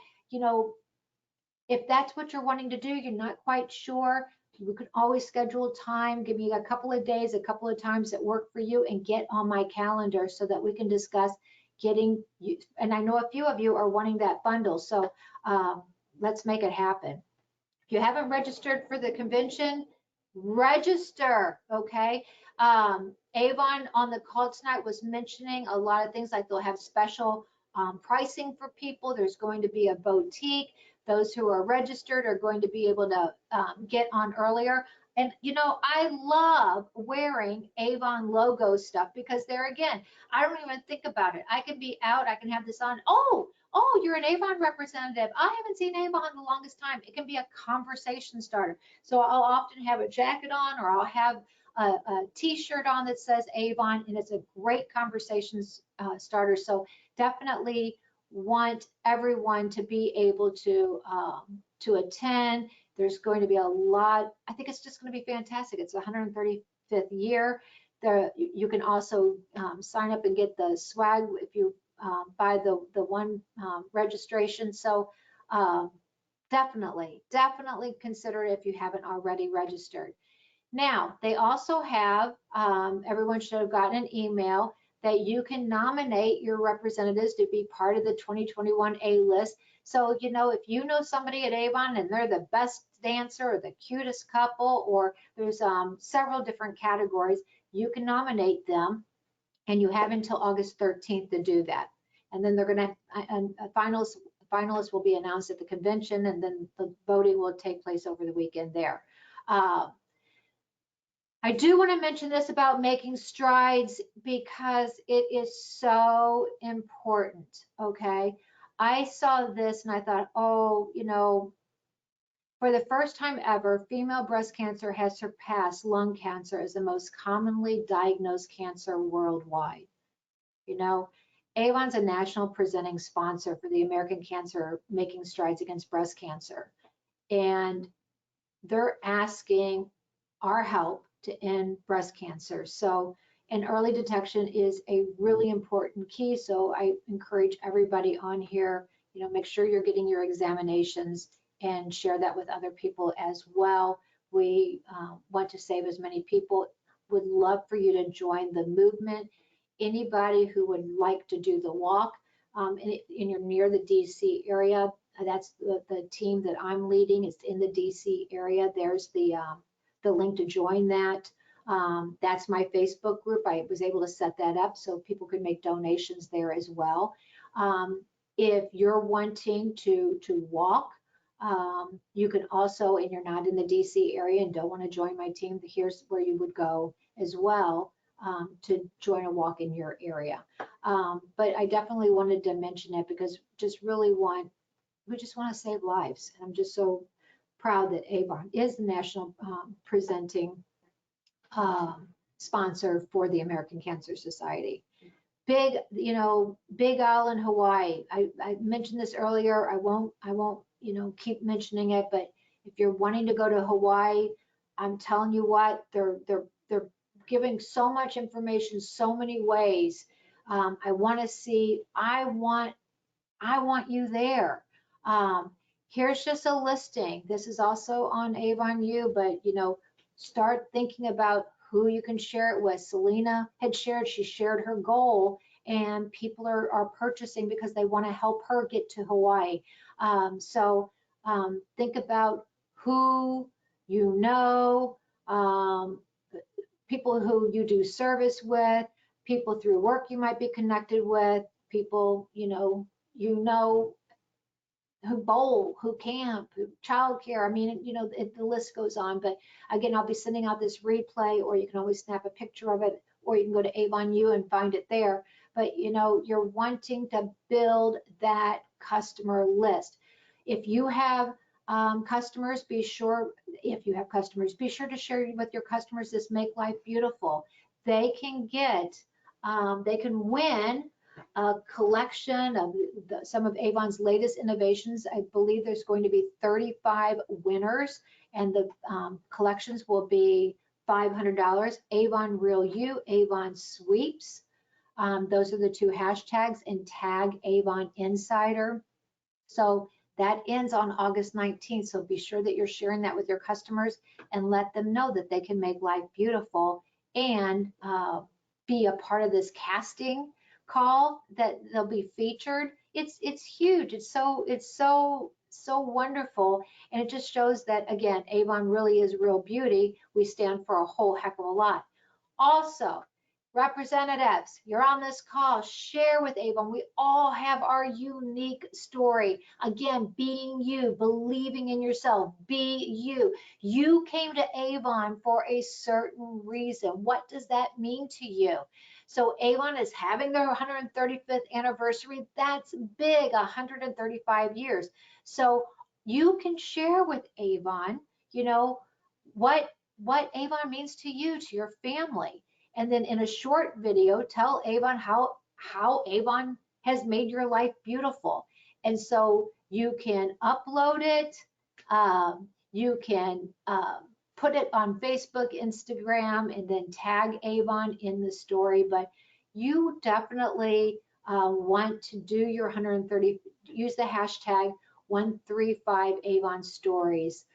if that's what you're wanting to do, you're not quite sure, you can always schedule time, give me a couple of days, a couple of times that work for you, and get on my calendar so that we can discuss getting you. And I know a few of you are wanting that bundle, so let's make it happen. If you haven't registered for the convention, register, okay? Avon on the call tonight was mentioning a lot of things, like they'll have special pricing for people. There's going to be a boutique. Those who are registered are going to be able to get on earlier. And I love wearing Avon logo stuff, because there again, I don't even think about it. I can be out, I can have this on. Oh, you're an Avon representative. I haven't seen Avon the longest time. It can be a conversation starter. So I'll often have a jacket on, or I'll have a t-shirt on that says Avon, and it's a great conversation starter. So definitely want everyone to be able to attend. There's going to be a lot. I think it's just going to be fantastic. It's the 135th year. You can also sign up and get the swag if you buy the one registration. So definitely consider it if you haven't already registered. Now, they also have, everyone should have gotten an email that you can nominate your representatives to be part of the 2021 A-list. So, if you know somebody at Avon and they're the best dancer or the cutest couple, or there's several different categories, you can nominate them, and you have until August 13th to do that. And then they're going to, finalists will be announced at the convention, and then the voting will take place over the weekend there. I do want to mention this about making strides, because it is so important, okay? I saw this and I thought, oh, For the first time ever, female breast cancer has surpassed lung cancer as the most commonly diagnosed cancer worldwide. You know, Avon's a national presenting sponsor for the American Cancer Making Strides Against Breast Cancer. And they're asking our help to end breast cancer. So, and early detection is a really important key. So I encourage everybody on here, you know, make sure you're getting your examinations and share that with other people as well. We want to save as many people. Would love for you to join the movement. Anybody who would like to do the walk, and you're near the DC area, that's the team that I'm leading. It's in the DC area. There's the link to join that. That's my Facebook group. I was able to set that up so people could make donations there as well. If you're wanting to walk, you can also, and you're not in the DC area and don't want to join my team, here's where you would go as well to join a walk in your area. But I definitely wanted to mention it because we just want to save lives. And I'm just so proud that Avon is the national presenting sponsor for the American Cancer Society. Big, you know, Big Island, Hawaii. I mentioned this earlier. I won't, you know, keep mentioning it, but if you're wanting to go to Hawaii, I'm telling you what, they're giving so much information, so many ways. I want to see, I want you there. Here's just a listing. This is also on Avon U, but you know, start thinking about who you can share it with. Selena had shared, she shared her goal, and people are purchasing because they want to help her get to Hawaii. So think about who you know, people who you do service with, people through work you might be connected with, people you know who bowl, who camp, who childcare. I mean, you know, the list goes on. But again, I'll be sending out this replay, or you can always snap a picture of it, or you can go to Avon U and find it there. But you know, you're wanting to build that customer list. If you have customers, be sure to share with your customers this Make Life Beautiful. They can win a collection of some of Avon's latest innovations. I believe there's going to be 35 winners, and the collections will be $500. Avon Real You, Avon Sweeps. Those are the two hashtags, and tag Avon Insider. So that ends on August 19th. So be sure that you're sharing that with your customers and let them know that they can make life beautiful and be a part of this casting call that they'll be featured. It's huge. It's so wonderful, and it just shows that again, Avon really is real beauty. We stand for a whole heck of a lot. Also, representatives, you're on this call, share with Avon. We all have our unique story. Again, being you, believing in yourself, be you. You came to Avon for a certain reason. What does that mean to you? So Avon is having their 135th anniversary. That's big, 135 years. So you can share with Avon, you know, what Avon means to you, to your family. And then in a short video, tell Avon how Avon has made your life beautiful. And so you can upload it. You can put it on Facebook, Instagram, and then tag Avon in the story. But you definitely want to do your 130, use the hashtag 135 Avon Stories.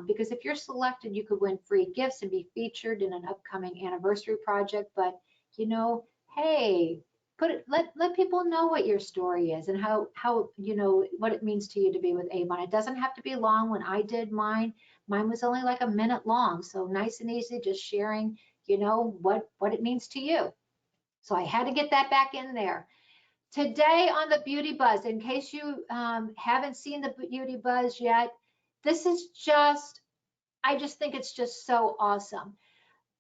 Because if you're selected, you could win free gifts and be featured in an upcoming anniversary project. But you know, hey, let people know what your story is and how you know what it means to you to be with Avon. It doesn't have to be long. When I did mine was only like a minute long, so nice and easy, just sharing, you know, what it means to you. So I had to get that back in there. Today on the Beauty Buzz, in case you haven't seen the Beauty Buzz yet, this is just, I just think it's just so awesome.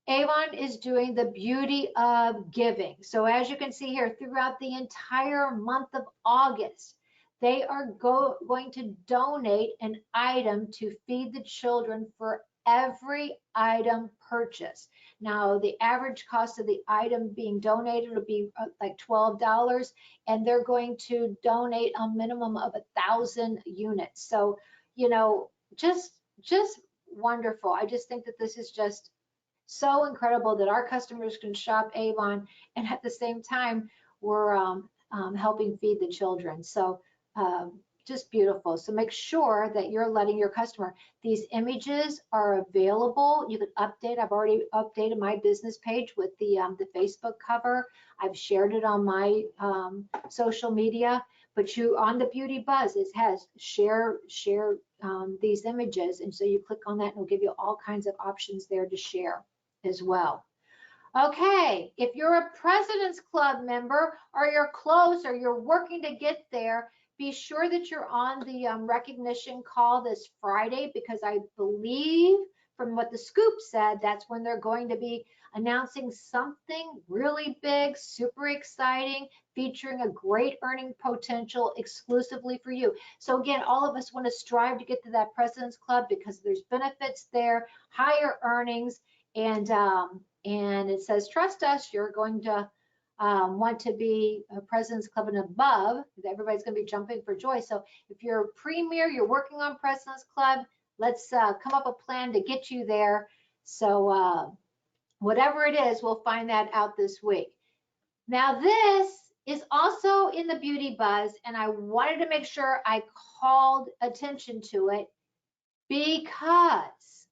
Avon is doing the beauty of giving. So as you can see here, throughout the entire month of August, They are going to donate an item to feed the children for every item purchased. Now, the average cost of the item being donated will be like $12, and they're going to donate a minimum of 1,000 units. So, you know, just wonderful. I just think that this is just so incredible that our customers can shop Avon, and at the same time, we're helping feed the children. So just beautiful. So make sure that you're letting your customer, these images are available. You can update. I've already updated my business page with the Facebook cover. I've shared it on my social media, but you on the Beauty Buzz, it has share these images. And so you click on that and it'll give you all kinds of options there to share as well. Okay, if you're a President's Club member or you're close or you're working to get there, be sure that you're on the recognition call this Friday, because I believe from what the scoop said, that's when they're going to be announcing something really big, super exciting, featuring a great earning potential exclusively for you. So again, all of us want to strive to get to that President's Club because there's benefits there, higher earnings, and it says, trust us, you're going to want to be a President's Club and above. Everybody's going to be jumping for joy. So if you're a premier, you're working on President's Club, let's come up a plan to get you there. So whatever it is, we'll find that out this week. Now this is also in the Beauty Buzz, and I wanted to make sure I called attention to it because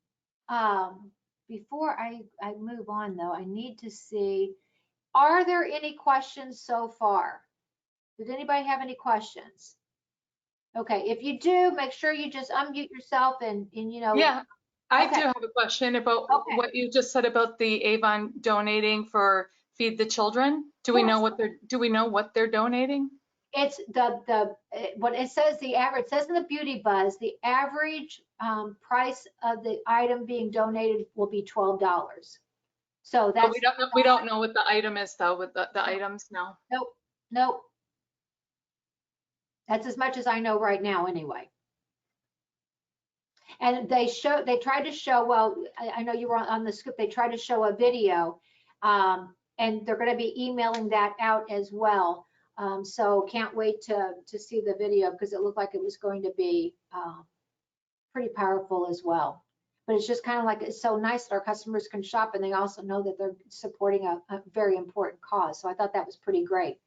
before I move on though, I need to see, are there any questions so far? Did anybody have any questions? Okay, if you do, make sure you just unmute yourself and you know. Yeah, I Okay. do have a question about Okay. what you just said about the Avon donating for Feed the Children. Do we know what they're donating? It's what it says, the average, it says in the Beauty Buzz, the average price of the item being donated will be $12. So But that's, we don't know what the item is though, with the items now. nope. That's as much as I know right now anyway. And they tried to show, well, I know you were on the scoop, they tried to show a video, and they're going to be emailing that out as well. So can't wait to see the video, because it looked like it was going to be pretty powerful as well. But it's just kind of like, it's so nice that our customers can shop and they also know that they're supporting a very important cause. So I thought that was pretty great.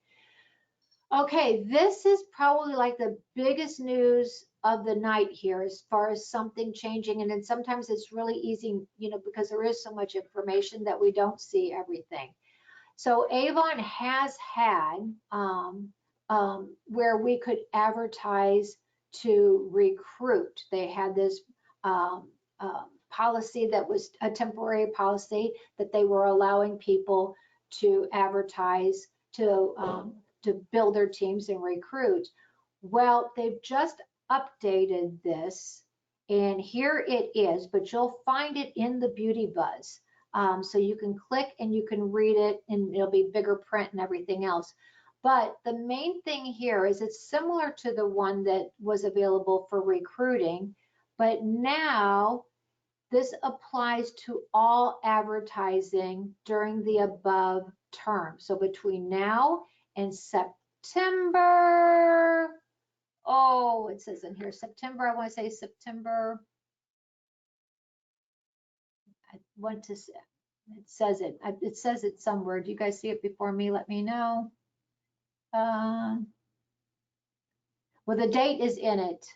Okay, this is probably like the biggest news of the night here as far as something changing. And then sometimes it's really easy, you know, because there is so much information that we don't see everything. So Avon has had where we could advertise to recruit. They had this policy that was a temporary policy that they were allowing people to advertise to build their teams and recruit. Well, they've just updated this, and here it is, but you'll find it in the Beauty Buzz. So you can click and you can read it, and it'll be bigger print and everything else. But the main thing here is it's similar to the one that was available for recruiting, but now this applies to all advertising during the above term. So between now and September, oh, it says in here September, I want to say September, I want to say, it says it somewhere. Do you guys see it before me? Let me know. Well, the date is in it.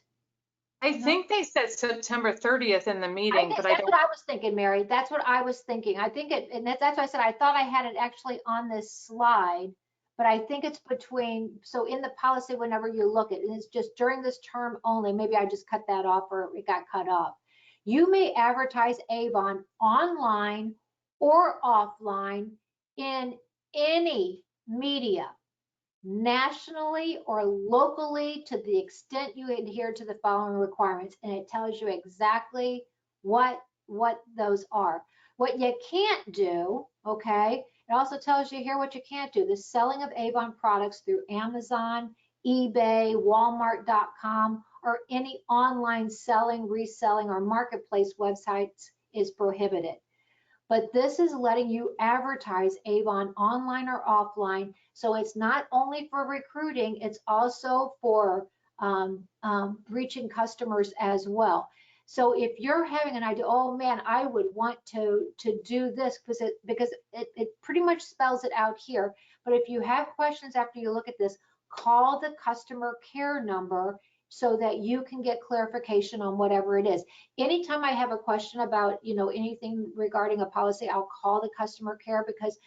I think they said September 30th in the meeting, but that's what I was thinking, Mary. That's what I was thinking. I think it, and that's why I said I thought I had it actually on this slide, but I think it's between, so in the policy, whenever you look at it, and it's just during this term only, maybe I just cut that off or it got cut off. You may advertise Avon online or offline in any media, nationally or locally, to the extent you adhere to the following requirements. And it tells you exactly what those are. What you can't do, okay, it also tells you here what you can't do: the selling of Avon products through Amazon, eBay, Walmart.com, or any online selling, reselling, or marketplace websites is prohibited. But this is letting you advertise Avon online or offline. So it's not only for recruiting, it's also for reaching customers as well. So if you're having an idea, oh man, I would want to do this because it pretty much spells it out here. But if you have questions after you look at this, call the customer care number so that you can get clarification on whatever it is. Anytime I have a question about, anything regarding a policy, I'll call the customer care because,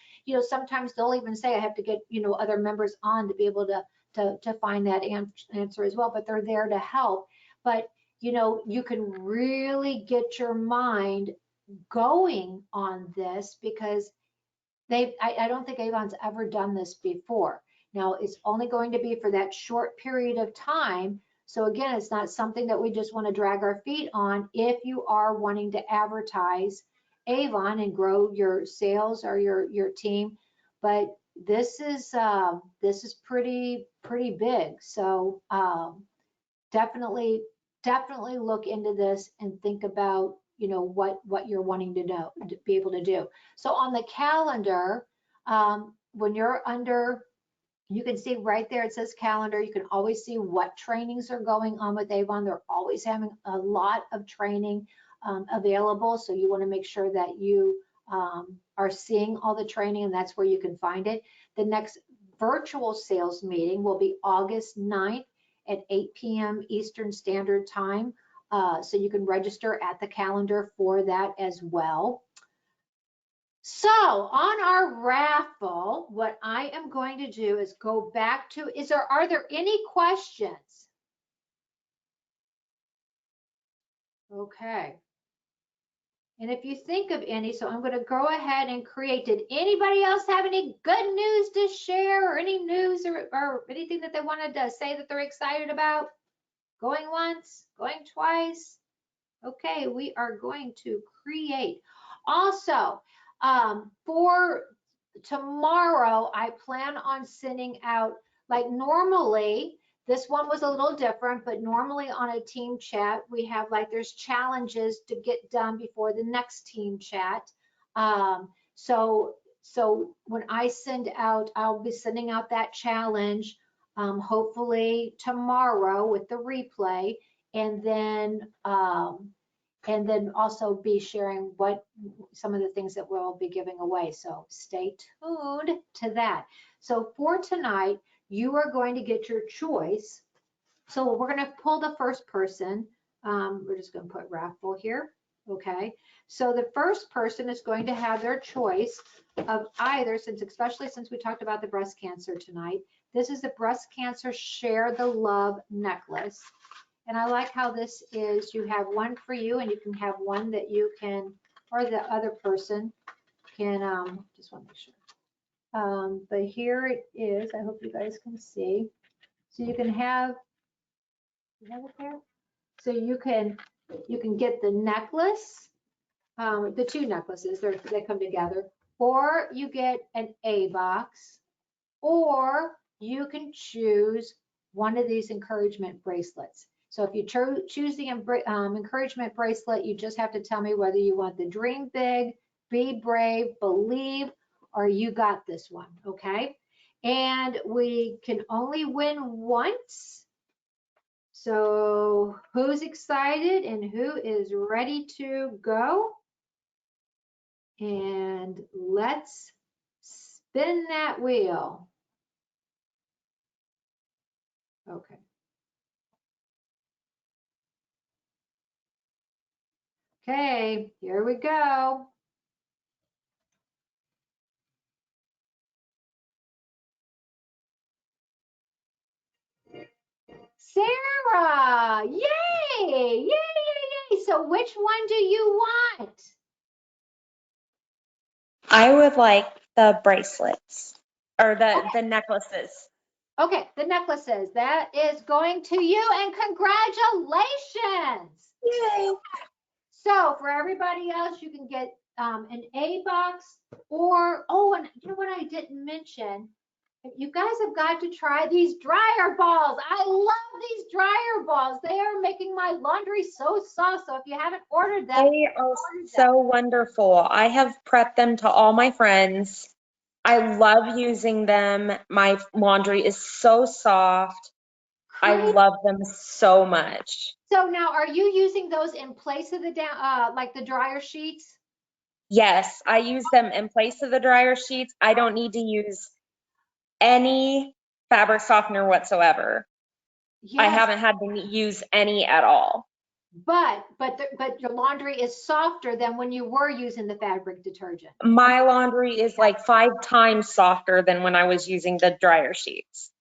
sometimes they'll even say I have to get, other members on to be able to find that answer as well, but they're there to help. But, you can really get your mind going on this because I don't think Avon's ever done this before. Now, it's only going to be for that short period of time. So again, it's not something that we just want to drag our feet on if you are wanting to advertise Avon and grow your sales or your team. But this is pretty big. So definitely look into this and think about what you're wanting to know, to be able to do. So on the calendar, when you're under, you can see right there, it says calendar. You can always see what trainings are going on with Avon. They're always having a lot of training available. So you want to make sure that you are seeing all the training, and that's where you can find it. The next virtual sales meeting will be August 9th at 8 p.m. Eastern Standard Time. So you can register at the calendar for that as well. So on our raffle, what I am going to do is go back to, are there any questions? Okay. And if you think of any, so I'm going to go ahead and create. Did anybody else have any good news to share, or any news or anything that they wanted to say that they're excited about? Going once, going twice. Okay, we are going to create. Also, for tomorrow, I plan on sending out, like normally, this one was a little different, but normally on a team chat, we have there's challenges to get done before the next team chat. So when I send out, I'll be sending out that challenge, hopefully tomorrow with the replay, and then also be sharing some of the things that we'll be giving away. So stay tuned to that. So for tonight, you are going to get your choice. So we're going to pull the first person. We're just going to put raffle here. Okay. So the first person is going to have their choice of either, especially since we talked about the breast cancer tonight, this is the breast cancer Share the Love necklace. And I like how this is, you have one for you, and you can have one that you can, or the other person can, just want to make sure. But here it is. I hope you guys can see. So you can have, you have it there? So you can get the necklace, the two necklaces, they come together, or you get an A box, or you can choose one of these encouragement bracelets. So if you choose the encouragement bracelet, you just have to tell me whether you want the dream big, be brave, believe, or you got this one, okay? And we can only win once. So who's excited and who is ready to go? And let's spin that wheel. Okay. Okay, here we go. Sarah, yay, yay, yay, yay. So which one do you want? I would like the bracelets or the necklaces. Okay, the necklaces. That is going to you, and congratulations. Yay. So for everybody else, you can get an A box, or, oh, and you know what I didn't mention? You guys have got to try these dryer balls. I love these dryer balls. They are making my laundry so soft. So if you haven't ordered them, They are so wonderful. I have prepped them to all my friends. I love using them. My laundry is so soft. I Great. love them so much. So now, are you using those in place of the like the dryer sheets? Yes, I use them in place of the dryer sheets. I don't need to use any fabric softener whatsoever. I Yes, haven't had to use any at all. but your laundry is softer than when you were using the fabric detergent. My laundry is like 5 times softer than when I was using the dryer sheets.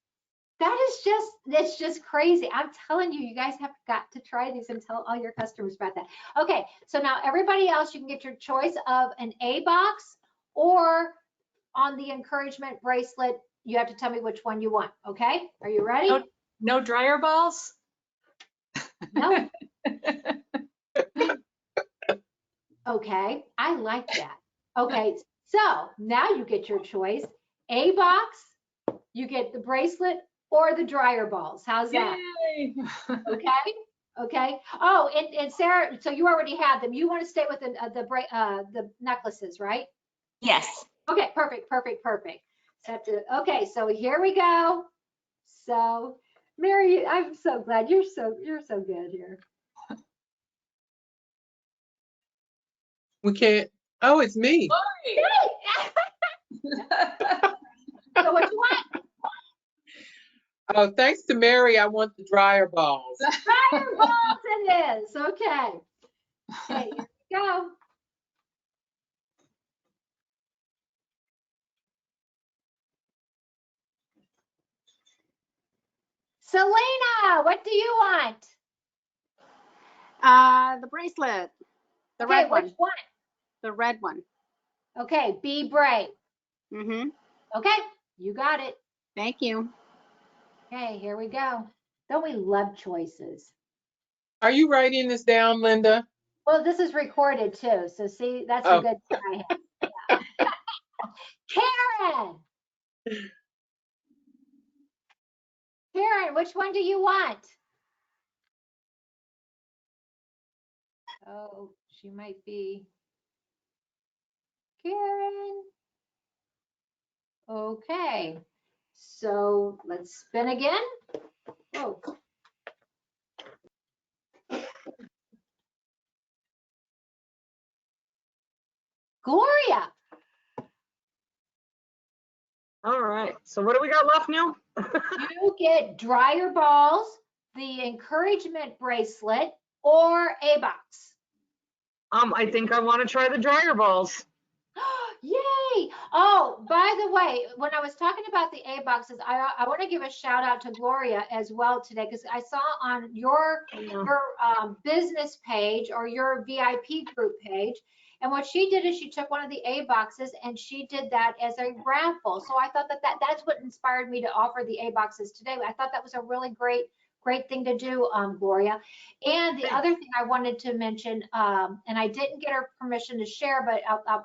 That's just crazy. I'm telling you, you guys have got to try these and tell all your customers about that. Okay, so now everybody else, you can get your choice of an A box or on the encouragement bracelet. You have to tell me which one you want. Okay, are you ready? No dryer balls? No. Okay, I like that. Okay, so now you get your choice. A box, you get the bracelet or the dryer balls. How's that? Yay. Okay. Okay. Oh, and Sarah, so you already had them. You want to stay with the necklaces, right? Yes. Okay. Perfect. Perfect. Perfect. Okay. So here we go. So, Mary, I'm so glad you're so good here. We can't. Oh, it's me. So what you want? Oh, thanks to Mary, I want the dryer balls. Dryer balls it is. Okay. Okay. Here we go. Selena, what do you want? The bracelet, the Okay, red one, which one? the red one. Okay, be brave. Mm-hmm. Okay, you got it. Thank you. Okay, here we go. Don't we love choices? Are you writing this down, Linda? Well, this is recorded too, so see, that's a Oh. good thing I have. Yeah. Karen! Karen, which one do you want? Oh, she might be. Karen. Okay, so let's spin again. Oh. Gloria. All right. So what do we got left now? You get dryer balls, the encouragement bracelet, or a box. I think I want to try the dryer balls. Yay! Oh, by the way, when I was talking about the A boxes, I want to give a shout out to Gloria as well today, because I saw on your business page or your VIP group page, and what she did is she took one of the A boxes and she did that as a raffle. So I thought that's what inspired me to offer the A boxes today. I thought that was a really great thing to do, Gloria. And the other thing I wanted to mention, and I didn't get her permission to share, but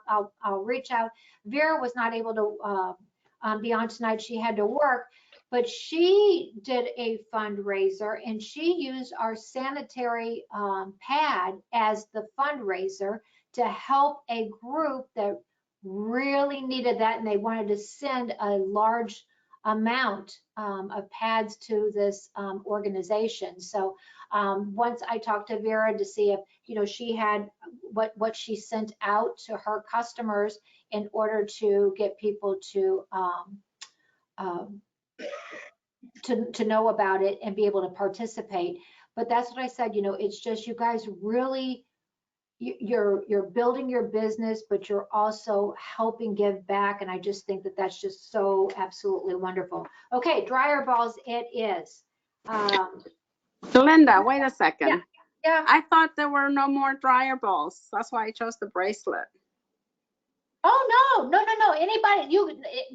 I'll reach out. Vera was not able to be on tonight. She had to work, but she did a fundraiser and she used our sanitary pad as the fundraiser to help a group that really needed that, and they wanted to send a large amount of pads to this organization. So once I talked to Vera to see if she had what she sent out to her customers in order to get people to know about it and be able to participate. But that's what I said, it's just you guys really, you're building your business, but you're also helping give back. And I just think that that's just so absolutely wonderful. Okay, dryer balls it is. Linda, wait a second. Yeah. I thought there were no more dryer balls. That's why I chose the bracelet. Oh, no. Anybody,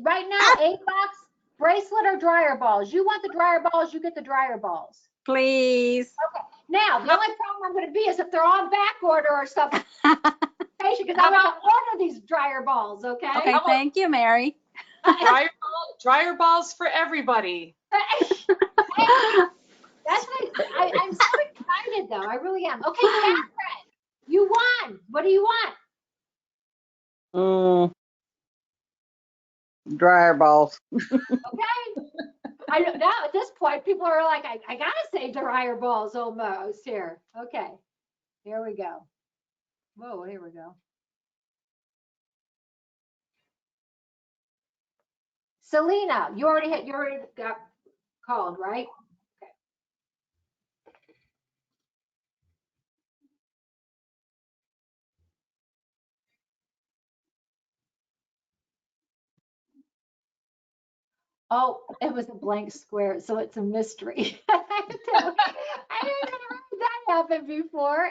right now, A box, bracelet, or dryer balls. You want the dryer balls, you get the dryer balls. Please. Okay. Now, the only problem I'm going to be is if they're on back order or something. Because I'm going to order these dryer balls, okay? Okay, thank you, Mary. Dryer ball, Dryer balls for everybody. That's what I'm so excited though. I really am. Okay, Catherine, you won. What do you want? Dryer balls. Okay. I don't know. At this point, people are like, I gotta say dryer balls almost here. Okay. Here we go. Whoa, here we go. Selena, you already got called, right? Okay. Oh, it was a blank square, so it's a mystery. I didn't know that happened before.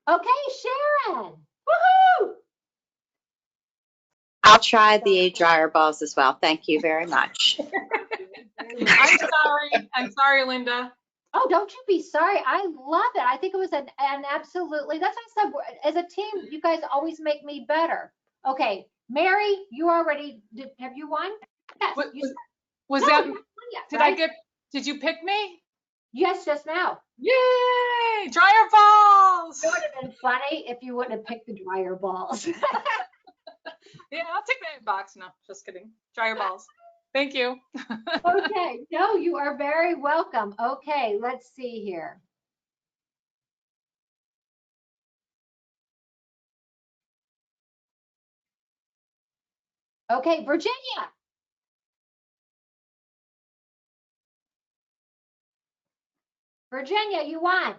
Okay, Sharon. Woohoo! I'll try the dryer balls as well. Thank you very much. I'm sorry, Linda. Oh, don't you be sorry. I love it. I think it was an absolutely, that's what I said. As a team, you guys always make me better. Okay, Mary, you already, have you won? Yes. Was No, that, you haven't won yet, did you pick me? Yes, just now. Yay! Dryer balls! It would have been funny if you wouldn't have picked the dryer balls. Yeah, I'll take that box. No, just kidding. Dryer balls. Thank you. Okay, no, you are very welcome. Okay, let's see here. Okay, Virginia. Virginia, you won.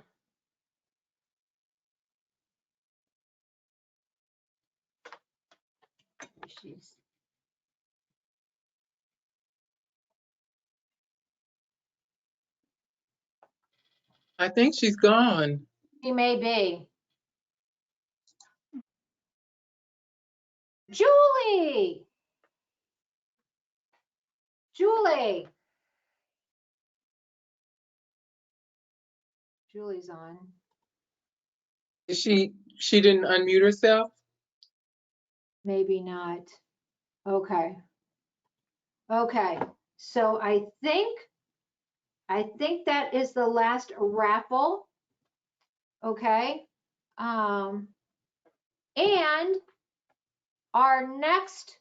Jeez. I think she's gone. She may be. Julie. Julie. Julie's on. She didn't unmute herself? Maybe not. Okay. Okay. So I think that is the last raffle. Okay. And our next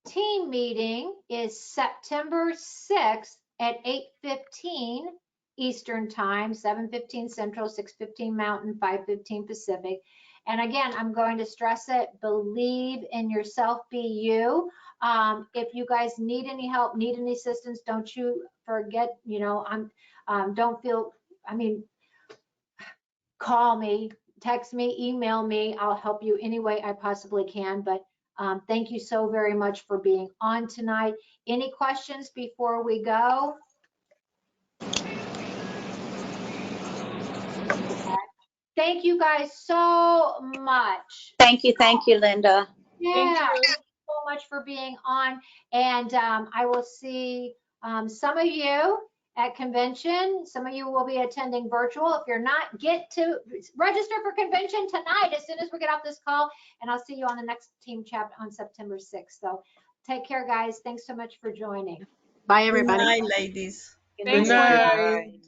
team meeting is September 6th at 8:15 Eastern Time, 7:15 Central, 6:15 Mountain, 5:15 Pacific. And again, I'm going to stress it, believe in yourself, be you. If you guys need any help, need any assistance, don't you forget, don't feel, call me, text me, email me. I'll help you any way I possibly can. But thank you so very much for being on tonight. Any questions before we go? Thank you guys so much. Thank you, Linda. Yeah, Thank you. thank you so much for being on. And I will see some of you at convention. Some of you will be attending virtual. If you're not, get to register for convention tonight as soon as we get off this call. And I'll see you on the next team chat on September 6th. So take care, guys. Thanks so much for joining. Bye, everybody. Good night, ladies. Thanks, Good Linda. night.